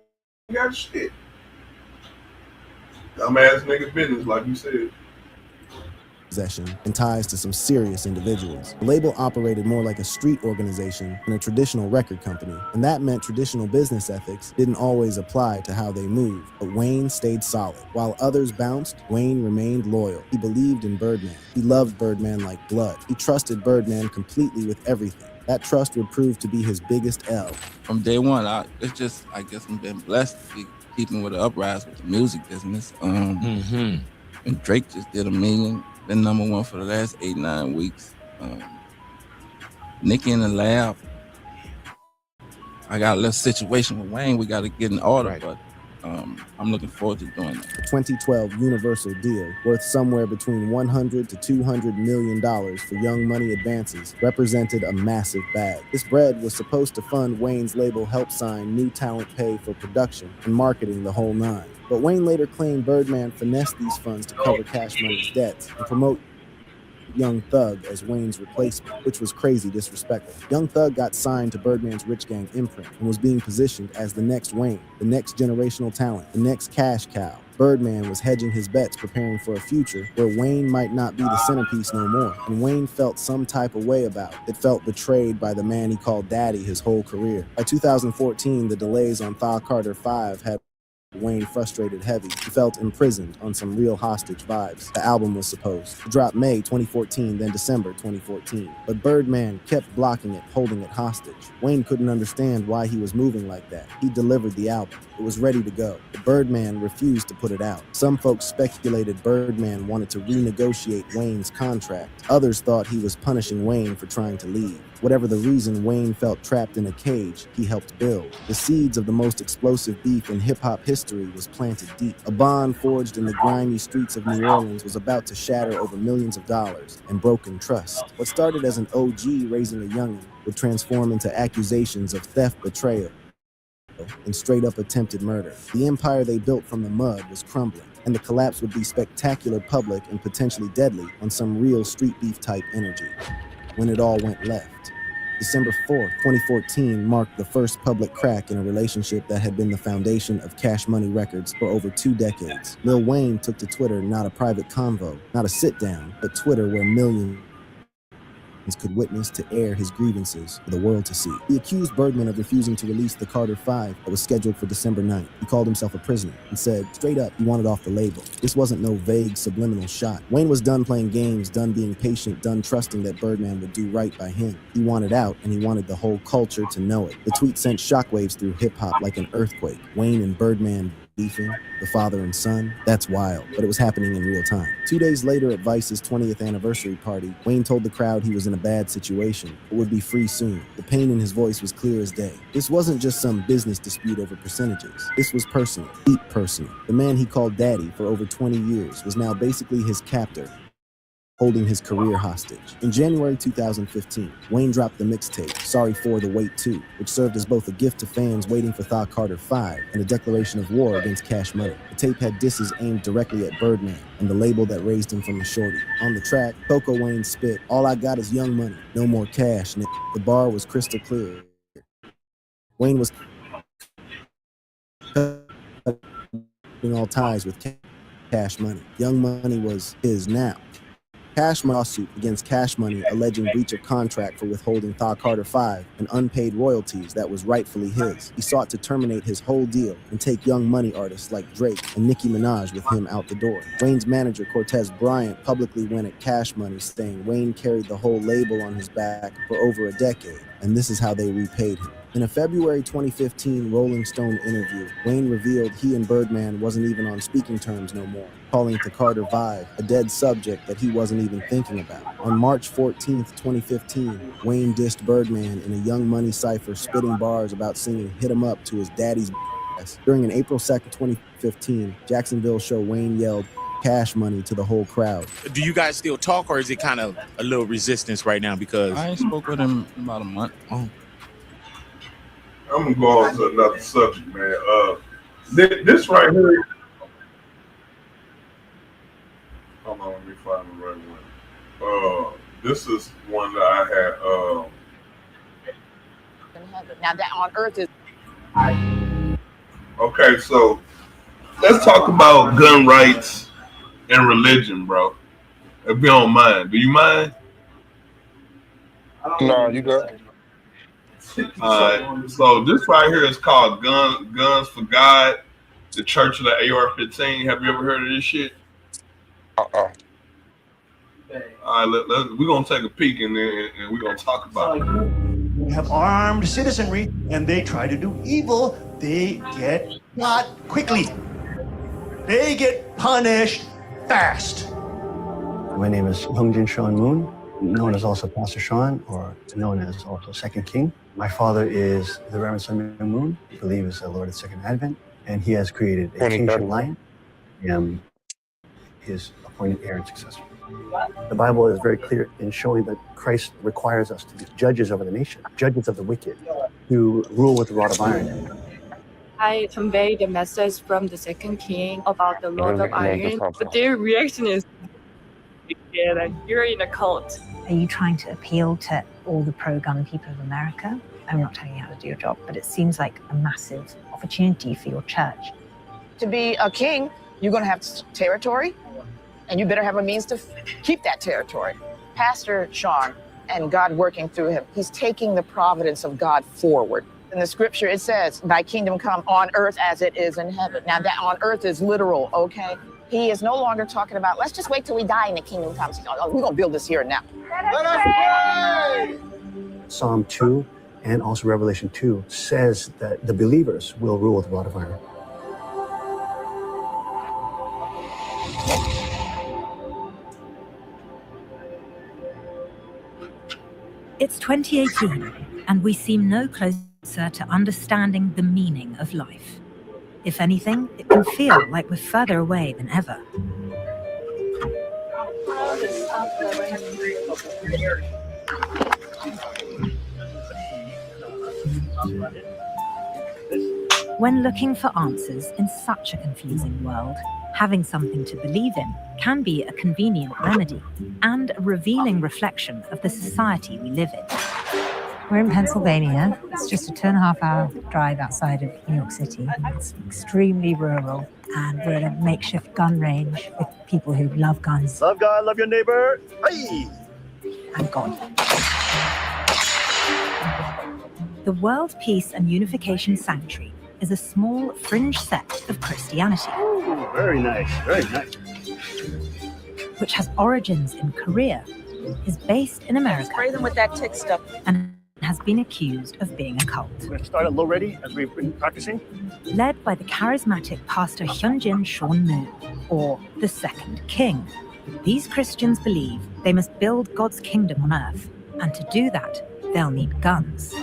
got shit. Dumbass nigga business, like you said. possession and ties to some serious individuals. The label operated more like a street organization than a traditional record company, and that meant traditional business ethics didn't always apply to how they moved. But Wayne stayed solid. While others bounced, Wayne remained loyal. He believed in Birdman. He loved Birdman like blood. He trusted Birdman completely with everything. That trust would prove to be his biggest L. From day one, I guess I've been blessed to be keeping with the uprise with the music business. And Drake just did $1 million. Been number one for the last 8-9 weeks. Nicki in the lab. I got a little situation with Wayne. We got to get in order, but I'm looking forward to doing that. The 2012 Universal deal, worth somewhere between $100 to $200 million for Young Money advances, represented a massive bag. This bread was supposed to fund Wayne's label help sign new talent pay for production and marketing the whole nine. But Wayne later claimed Birdman finessed these funds to cover Cash Money's debts and promote Young Thug as Wayne's replacement, which was crazy disrespectful. Young Thug got signed to Birdman's Rich Gang imprint and was being positioned as the next Wayne, the next generational talent, the next cash cow. Birdman was hedging his bets, preparing for a future where Wayne might not be the centerpiece no more, and Wayne felt some type of way about it. It felt betrayed by the man he called Daddy his whole career. By 2014, the delays on Thaw Carter 5 had Wayne frustrated heavy. He felt imprisoned on some real hostage vibes. The album was supposed to drop May 2014, then December 2014. But Birdman kept blocking it, holding it hostage. Wayne couldn't understand why he was moving like that. He delivered the album. It was ready to go. But Birdman refused to put it out. Some folks speculated Birdman wanted to renegotiate Wayne's contract. Others thought he was punishing Wayne for trying to leave. Whatever the reason, Wayne felt trapped in a cage he helped build. The seeds of the most explosive beef in hip-hop history was planted deep. A bond forged in the grimy streets of New Orleans was about to shatter over millions of dollars and broken trust. What started as an OG raising a youngin' would transform into accusations of theft, betrayal, and straight-up attempted murder. The empire they built from the mud was crumbling, and the collapse would be spectacular, public, and potentially deadly on some real street beef type energy. When it all went left. December 4th, 2014 marked the first public crack in a relationship that had been the foundation of Cash Money Records for over 2 decades. Lil Wayne took to Twitter not a private convo, not a sit-down, but Twitter where millions could witness to air his grievances for the world to see. He accused Birdman of refusing to release the Carter 5 that was scheduled for December 9th. He called himself a prisoner and said straight up he wanted off the label. This wasn't no vague subliminal shot. Wayne was done playing games, done being patient, done trusting that Birdman would do right by him. He wanted out, and he wanted the whole culture to know it. The tweet sent shockwaves through hip-hop like an earthquake. Wayne and Birdman beefing, the father and son, that's wild, but it was happening in real time. 2 days later at Vice's 20th anniversary party, Wayne told the crowd he was in a bad situation, but would be free soon. The pain in his voice was clear as day. This wasn't just some business dispute over percentages. This was personal, deep personal. The man he called daddy for over 20 years was now basically his captor, holding his career hostage. In January 2015, Wayne dropped the mixtape, Sorry for the Wait 2, which served as both a gift to fans waiting for Thaw Carter 5 and a declaration of war against Cash Money. The tape had disses aimed directly at Birdman and the label that raised him from the shorty. On the track, Coco Wayne spit, "All I got is young money, no more cash, nigga." The bar was crystal clear. Wayne was cutting all ties with Cash Money. Young Money was his now. Cash Money lawsuit against Cash Money alleging breach of contract for withholding Thaw Carter 5 and unpaid royalties that was rightfully his. He sought to terminate his whole deal and take Young Money artists like Drake and Nicki Minaj with him out the door. Wayne's manager Cortez Bryant publicly went at Cash Money, saying Wayne carried the whole label on his back for over a decade, and this is how they repaid him. In a February 2015 Rolling Stone interview, Wayne revealed he and Birdman wasn't even on speaking terms no more, calling the Carter Vibe a dead subject that he wasn't even thinking about. On March 14th, 2015, Wayne dissed Birdman in a Young Money cypher, spitting bars about singing Hit 'Em Up to his daddy's ass. During an April 2nd, 2015, Jacksonville show, Wayne yelled Cash Money to the whole crowd. Do you guys still talk, or is it kind of a little resistance right now? Because I ain't spoke with him in about a month. I'm gonna go on to another subject, man. This right here. Hold on, let me find the right one. This is one that I had. Now that on earth is. Okay, so let's talk about gun rights and religion, bro. If you don't mind, do you mind? No, you got. So this right here is called Guns for God, the Church of the AR-15. Have you ever heard of this shit? All right, we're gonna take a peek and we're gonna talk about it. We have armed citizenry and they try to do evil, they get shot quickly. They get punished fast. My name is Hungjin Sean Moon, known as also Pastor Sean, or known as also Second King. My father is the Reverend Sun Myung Moon, I believe is the Lord of the Second Advent, and he has created a kingship line. I am his appointed heir and successor. The Bible is very clear in showing that Christ requires us to be judges over the nation, judges of the wicked, to rule with a rod of iron. I convey the message from the Second King about the Lord of Iron, but their reaction is, yeah, like, you're in a cult. Are you trying to appeal to all the pro-gun people of America? I'm not telling you how to do your job, but it seems like a massive opportunity for your church. To be a king, you're going to have territory, and you better have a means to keep that territory. Pastor Sean and God working through him, he's taking the providence of God forward. In the scripture, it says, thy kingdom come on earth as it is in heaven. Now that on earth is literal, okay? He is no longer talking about, let's just wait till we die and the kingdom comes. We're going to build this here and now. Let us pray! Psalm 2 and also Revelation 2 says that the believers will rule with a rod of iron. It's 2018, and we seem no closer to understanding the meaning of life. If anything, it can feel like we're further away than ever. When looking for answers in such a confusing world, having something to believe in can be a convenient remedy and a revealing reflection of the society we live in. We're in Pennsylvania. It's just a 2.5-hour drive outside of New York City. It's extremely rural, and we're at a makeshift gun range with people who love guns. Love God, love your neighbor. Hey! and God. The World Peace and Unification Sanctuary is a small fringe sect of Christianity. Ooh, very nice, very nice. Which has origins in Korea, is based in America, Spray them with that tick stuff. and has been accused of being a cult. We're going to start at low ready as we've been practicing. Led by the charismatic pastor Hyunjin Sean Moon, or the Second King. These Christians believe they must build God's kingdom on earth, and to do that, they'll need guns.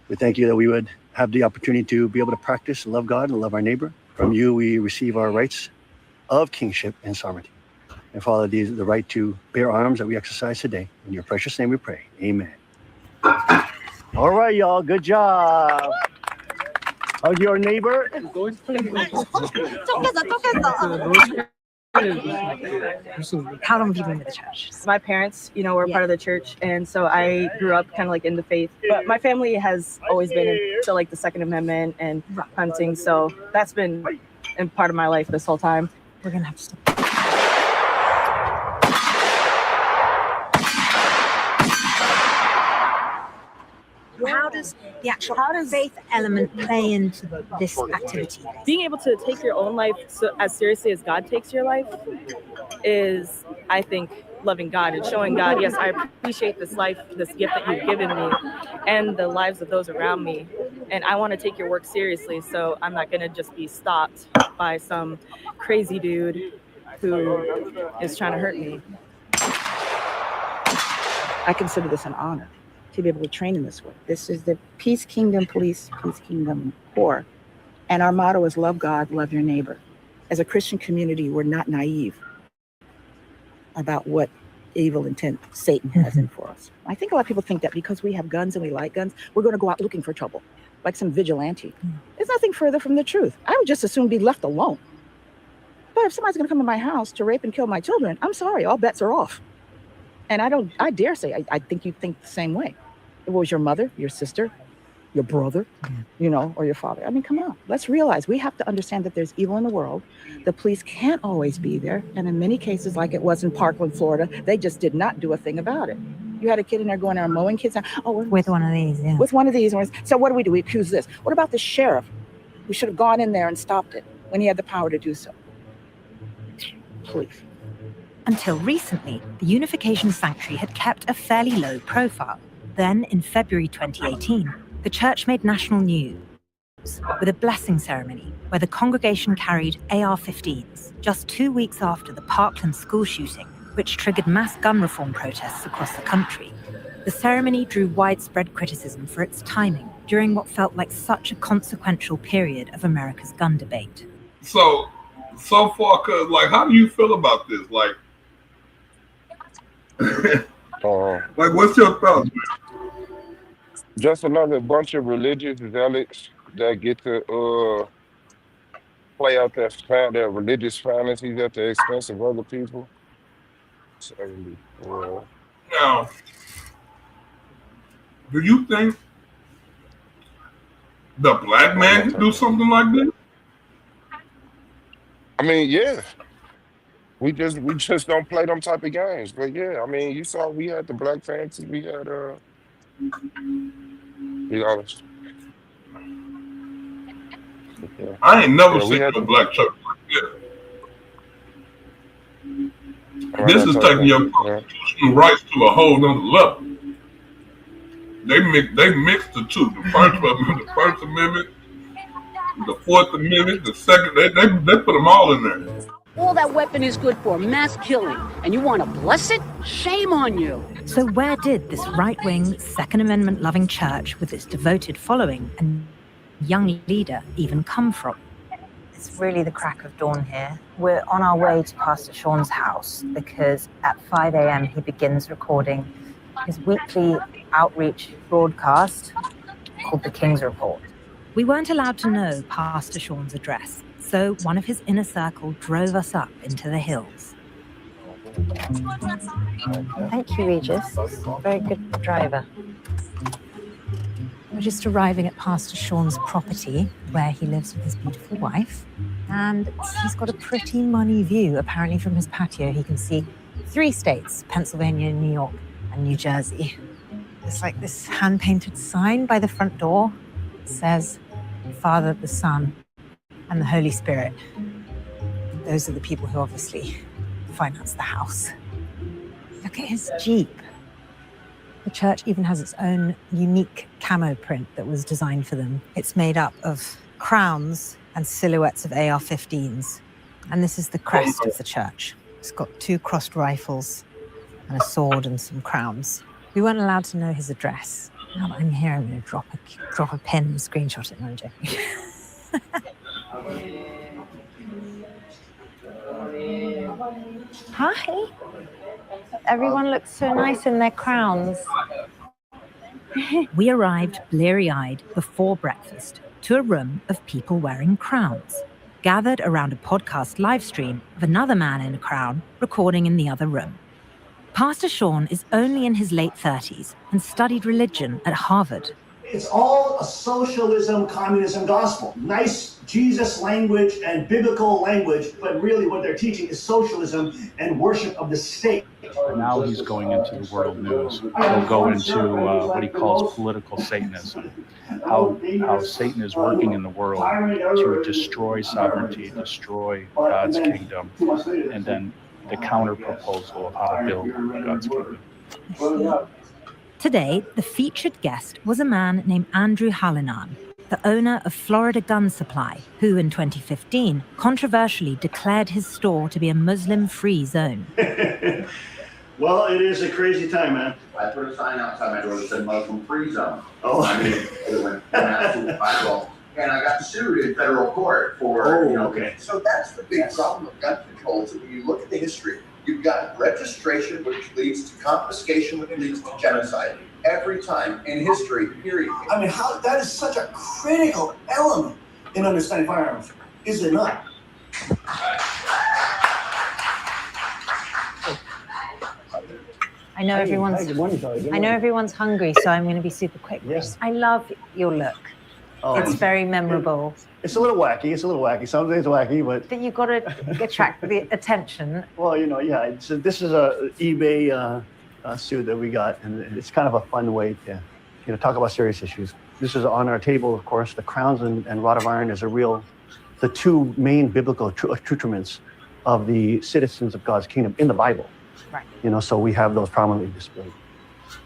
We thank you that we would have the opportunity to be able to practice and love God and love our neighbor. From you, we receive our rights of kingship and sovereignty. And Father, these are the right to bear arms that we exercise today. In your precious name we pray. Amen. All right, y'all. Good job. Hug your neighbor. How long have you been with the church? My parents, were part of the church, and so I grew up kind of like in the faith. But my family has always been into like the Second Amendment and hunting, so that's been a part of my life this whole time. We're gonna have to stop. How does the actual faith element play into this activity? Being able to take your own life as seriously as God takes your life is, I think, loving God and showing God, yes, I appreciate this life, this gift that you've given me, and the lives of those around me. And I want to take your work seriously, so I'm not going to just be stopped by some crazy dude who is trying to hurt me. I consider this an honor to be able to train in this way. This is the Peace Kingdom Police, Peace Kingdom Corps. And our motto is love God, love your neighbor. As a Christian community, we're not naive about what evil intent Satan has in for us. I think a lot of people think that because we have guns and we like guns, we're going to go out looking for trouble, like some vigilante. There's nothing further from the truth. I would just as soon be left alone. But if somebody's going to come in my house to rape and kill my children, I'm sorry, all bets are off. And I dare say, I think you think the same way. If it was your mother, your sister, your brother, or your father. I mean, come on. Let's realize we have to understand that there's evil in the world. The police can't always be there. And in many cases, like it was in Parkland, Florida, they just did not do a thing about it. You had a kid in there going around mowing kids down. With one of these, yeah. With one of these. So what do? We accuse this. What about the sheriff who should have gone in there and stopped it when he had the power to do so? Please. Until recently, the Unification Sanctuary had kept a fairly low profile. Then, in February 2018, the church made national news with a blessing ceremony where the congregation carried AR-15s just 2 weeks after the Parkland school shooting, which triggered mass gun reform protests across the country. The ceremony drew widespread criticism for its timing during what felt like such a consequential period of America's gun debate. So far, cause how do you feel about this? Like, what's your thoughts, man? Just another bunch of religious zealots that get to play out their religious fantasies at the expense of other people. Now, do you think the black man can do something like this? I mean, yeah. We just don't play them type of games. But yeah, I mean, you saw we had the Black Panthers, we had yeah. I ain't never seen no black church like that. This is taking your constitutional rights to a whole nother level. They mix the two. The First Amendment, the Fourth Amendment, the Second. They put them all in there. All that weapon is good for mass killing, and you want to bless it? Shame on you. So where did this right-wing, Second Amendment-loving church with its devoted following and young leader even come from? It's really the crack of dawn here. We're on our way to Pastor Sean's house because at 5 a.m. he begins recording his weekly outreach broadcast called The King's Report. We weren't allowed to know Pastor Sean's address, so one of his inner circle drove us up into the hills. Thank you, Regis. Very good driver. We're just arriving at Pastor Sean's property, where he lives with his beautiful wife. And he's got a pretty money view. Apparently from his patio, he can see 3 states, Pennsylvania, New York, and New Jersey. There's like this hand-painted sign by the front door. It says, Father, the Son, and the Holy Spirit. Those are the people who obviously finance the house. Look at his Jeep. The church even has its own unique camo print that was designed for them. It's made up of crowns and silhouettes of AR-15s. And this is the crest of the church. It's got 2 crossed rifles and a sword and some crowns. We weren't allowed to know his address. Now that I'm here, I'm going to drop a pin and screenshot it. No, I'm joking. Hi. Everyone looks so nice in their crowns. We arrived bleary-eyed before breakfast to a room of people wearing crowns, gathered around a podcast live stream of another man in a crown recording in the other room. Pastor Sean is only in his late 30s and studied religion at Harvard. It's all a socialism, communism gospel. Nice Jesus language and biblical language, but really what they're teaching is socialism and worship of the state. Now he's going into the world news. He'll go into what he calls political Satanism. How Satan is working in the world to destroy sovereignty, destroy God's kingdom, and then the counter proposal of how to build God's kingdom. Today, the featured guest was a man named Andrew Hallinan, the owner of Florida Gun Supply, who in 2015 controversially declared his store to be a Muslim-free zone. Well, it is a crazy time, man. I put a sign outside my door that said Muslim-free zone. Oh. I mean, it went absolutely viral. And I got sued in federal court for, okay. So that's the big problem with gun control is that when you look at the history, you've got registration, which leads to confiscation, which leads to genocide. Every time in history, period. I mean, how that is such a critical element in understanding firearms, is it not? I know everyone's hungry, so I'm going to be super quick. Yes. I love your look. Oh, it's very memorable. It's a little wacky. Some days wacky, but But you've got to attract the attention. well, yeah. This is a eBay suit that we got, and it's kind of a fun way to, talk about serious issues. This is on our table, of course. The crowns and rod of iron is the 2 main biblical accoutrements of the citizens of God's kingdom in the Bible. Right. So we have those prominently displayed.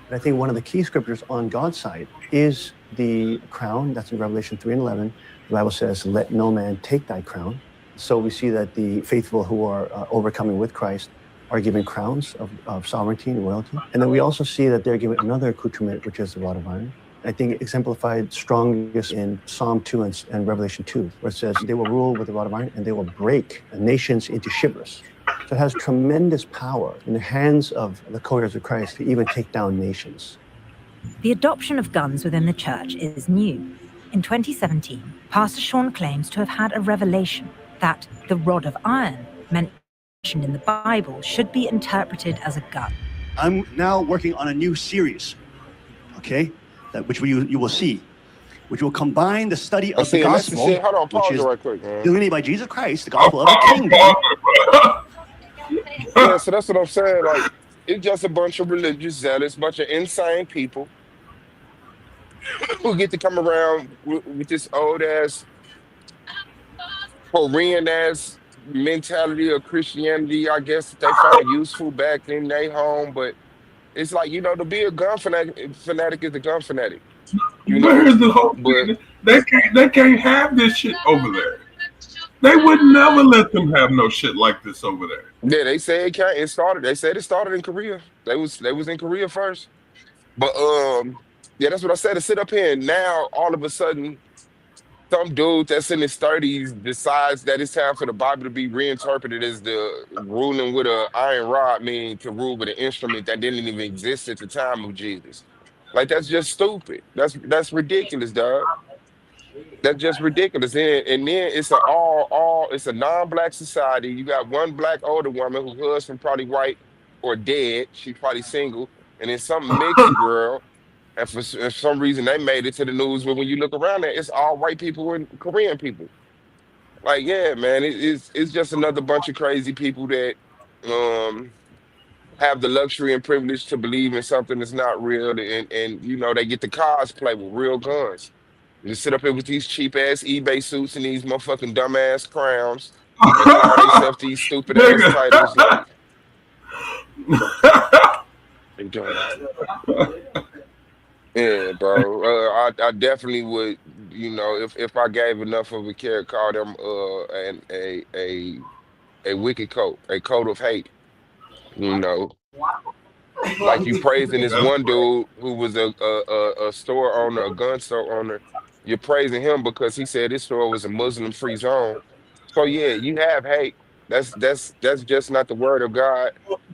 And I think one of the key scriptures on God's side is the crown. That's in Revelation 3:11. The Bible says, let no man take thy crown. So we see that the faithful who are overcoming with Christ are given crowns of sovereignty and royalty. And then we also see that they're given another accoutrement, which is the rod of iron. I think exemplified strongest in Psalm 2 and Revelation 2, where it says, they will rule with the rod of iron and they will break nations into shivers. So it has tremendous power in the hands of the cohorts of Christ to even take down nations. The adoption of guns within the church is new. In 2017, Pastor Sean claims to have had a revelation that the rod of iron mentioned in the Bible should be interpreted as a gun. I'm now working on a new series, okay, which you will see, which will combine the study of the gospel, Hold on, pause which is right quick, man. delineated by Jesus Christ, the gospel of the kingdom. Yeah, so that's what I'm saying. Like, it's just a bunch of religious zealots, bunch of insane people who get to come around with this old ass, Korean ass mentality of Christianity. I guess that they found useful back in their home, but it's like, to be a gun fanatic is a gun fanatic. But here's the whole thing. They can't have this shit over there. They would never let them have no shit like this over there. Yeah, they say it can't. They said it started in Korea. They was in Korea first. But yeah, that's what I said. To sit up here and now all of a sudden, some dude that's in his 30s decides that it's time for the Bible to be reinterpreted as the ruling with an iron rod, meaning to rule with an instrument that didn't even exist at the time of Jesus. Like, that's just stupid. That's ridiculous, dog. That's just ridiculous. And then it's it's a non-black society. You got one black older woman whose husband probably white or dead. She's probably single. And then some mixed girl. And for some reason they made it to the news. But when you look around there, it's all white people and Korean people. Like, yeah, man, it's just another bunch of crazy people that have the luxury and privilege to believe in something that's not real, and you know they get to cosplay with real guns. You sit up here with these cheap ass eBay suits and these motherfucking dumbass crowns and call themselves these stupid ass titles like. They doing that. Yeah, bro. I definitely would. You know, if I gave enough of a care, call them a wicked coat, a coat of hate. You know, like you praising this one dude who was a store owner, a gun store owner. You're praising him because he said his store was a Muslim-free zone. So yeah, you have hate. That's just not the word of God.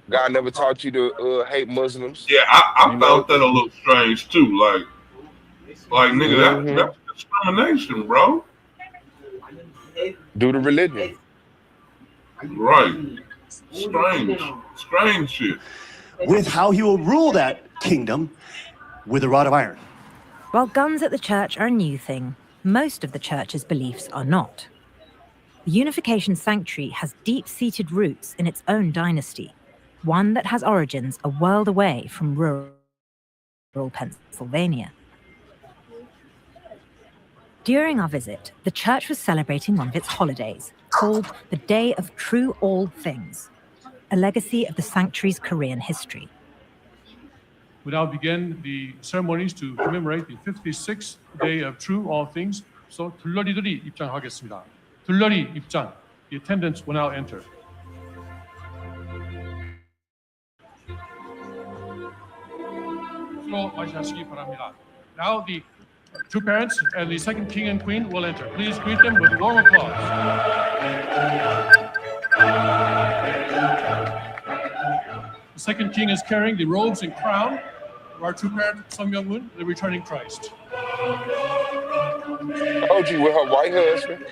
God never taught you to hate Muslims. Yeah, I You found know, that a little strange too. Like nigga, that's discrimination, bro. due to religion. Right. Strange shit. With how he will rule that kingdom with a rod of iron. While guns at the church are a new thing, most of the church's beliefs are not. The Unification Sanctuary has deep-seated roots in its own dynasty, one that has origins a world away from rural Pennsylvania. During our visit, the church was celebrating one of its holidays, called the Day of True All Things, a legacy of the sanctuary's Korean history. We now begin the ceremonies to commemorate the 56th day of True All Things. So 들러리들이 입장하겠습니다. 들러리 입장. The attendants will now enter. 수고하시기 바랍니다. Now the two parents and the second king and queen will enter. Please greet them with warm applause. The second king is carrying the robes and crown of our true parent, Sung Myung-moon, the returning Christ. Told you with her white husband.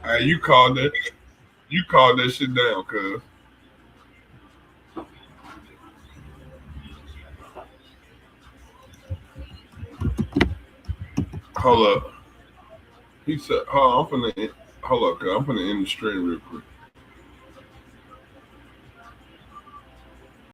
Hey, you called that shit down, cuz. Hold up. He said, hold up, cuz. I'm finna end the stream real quick.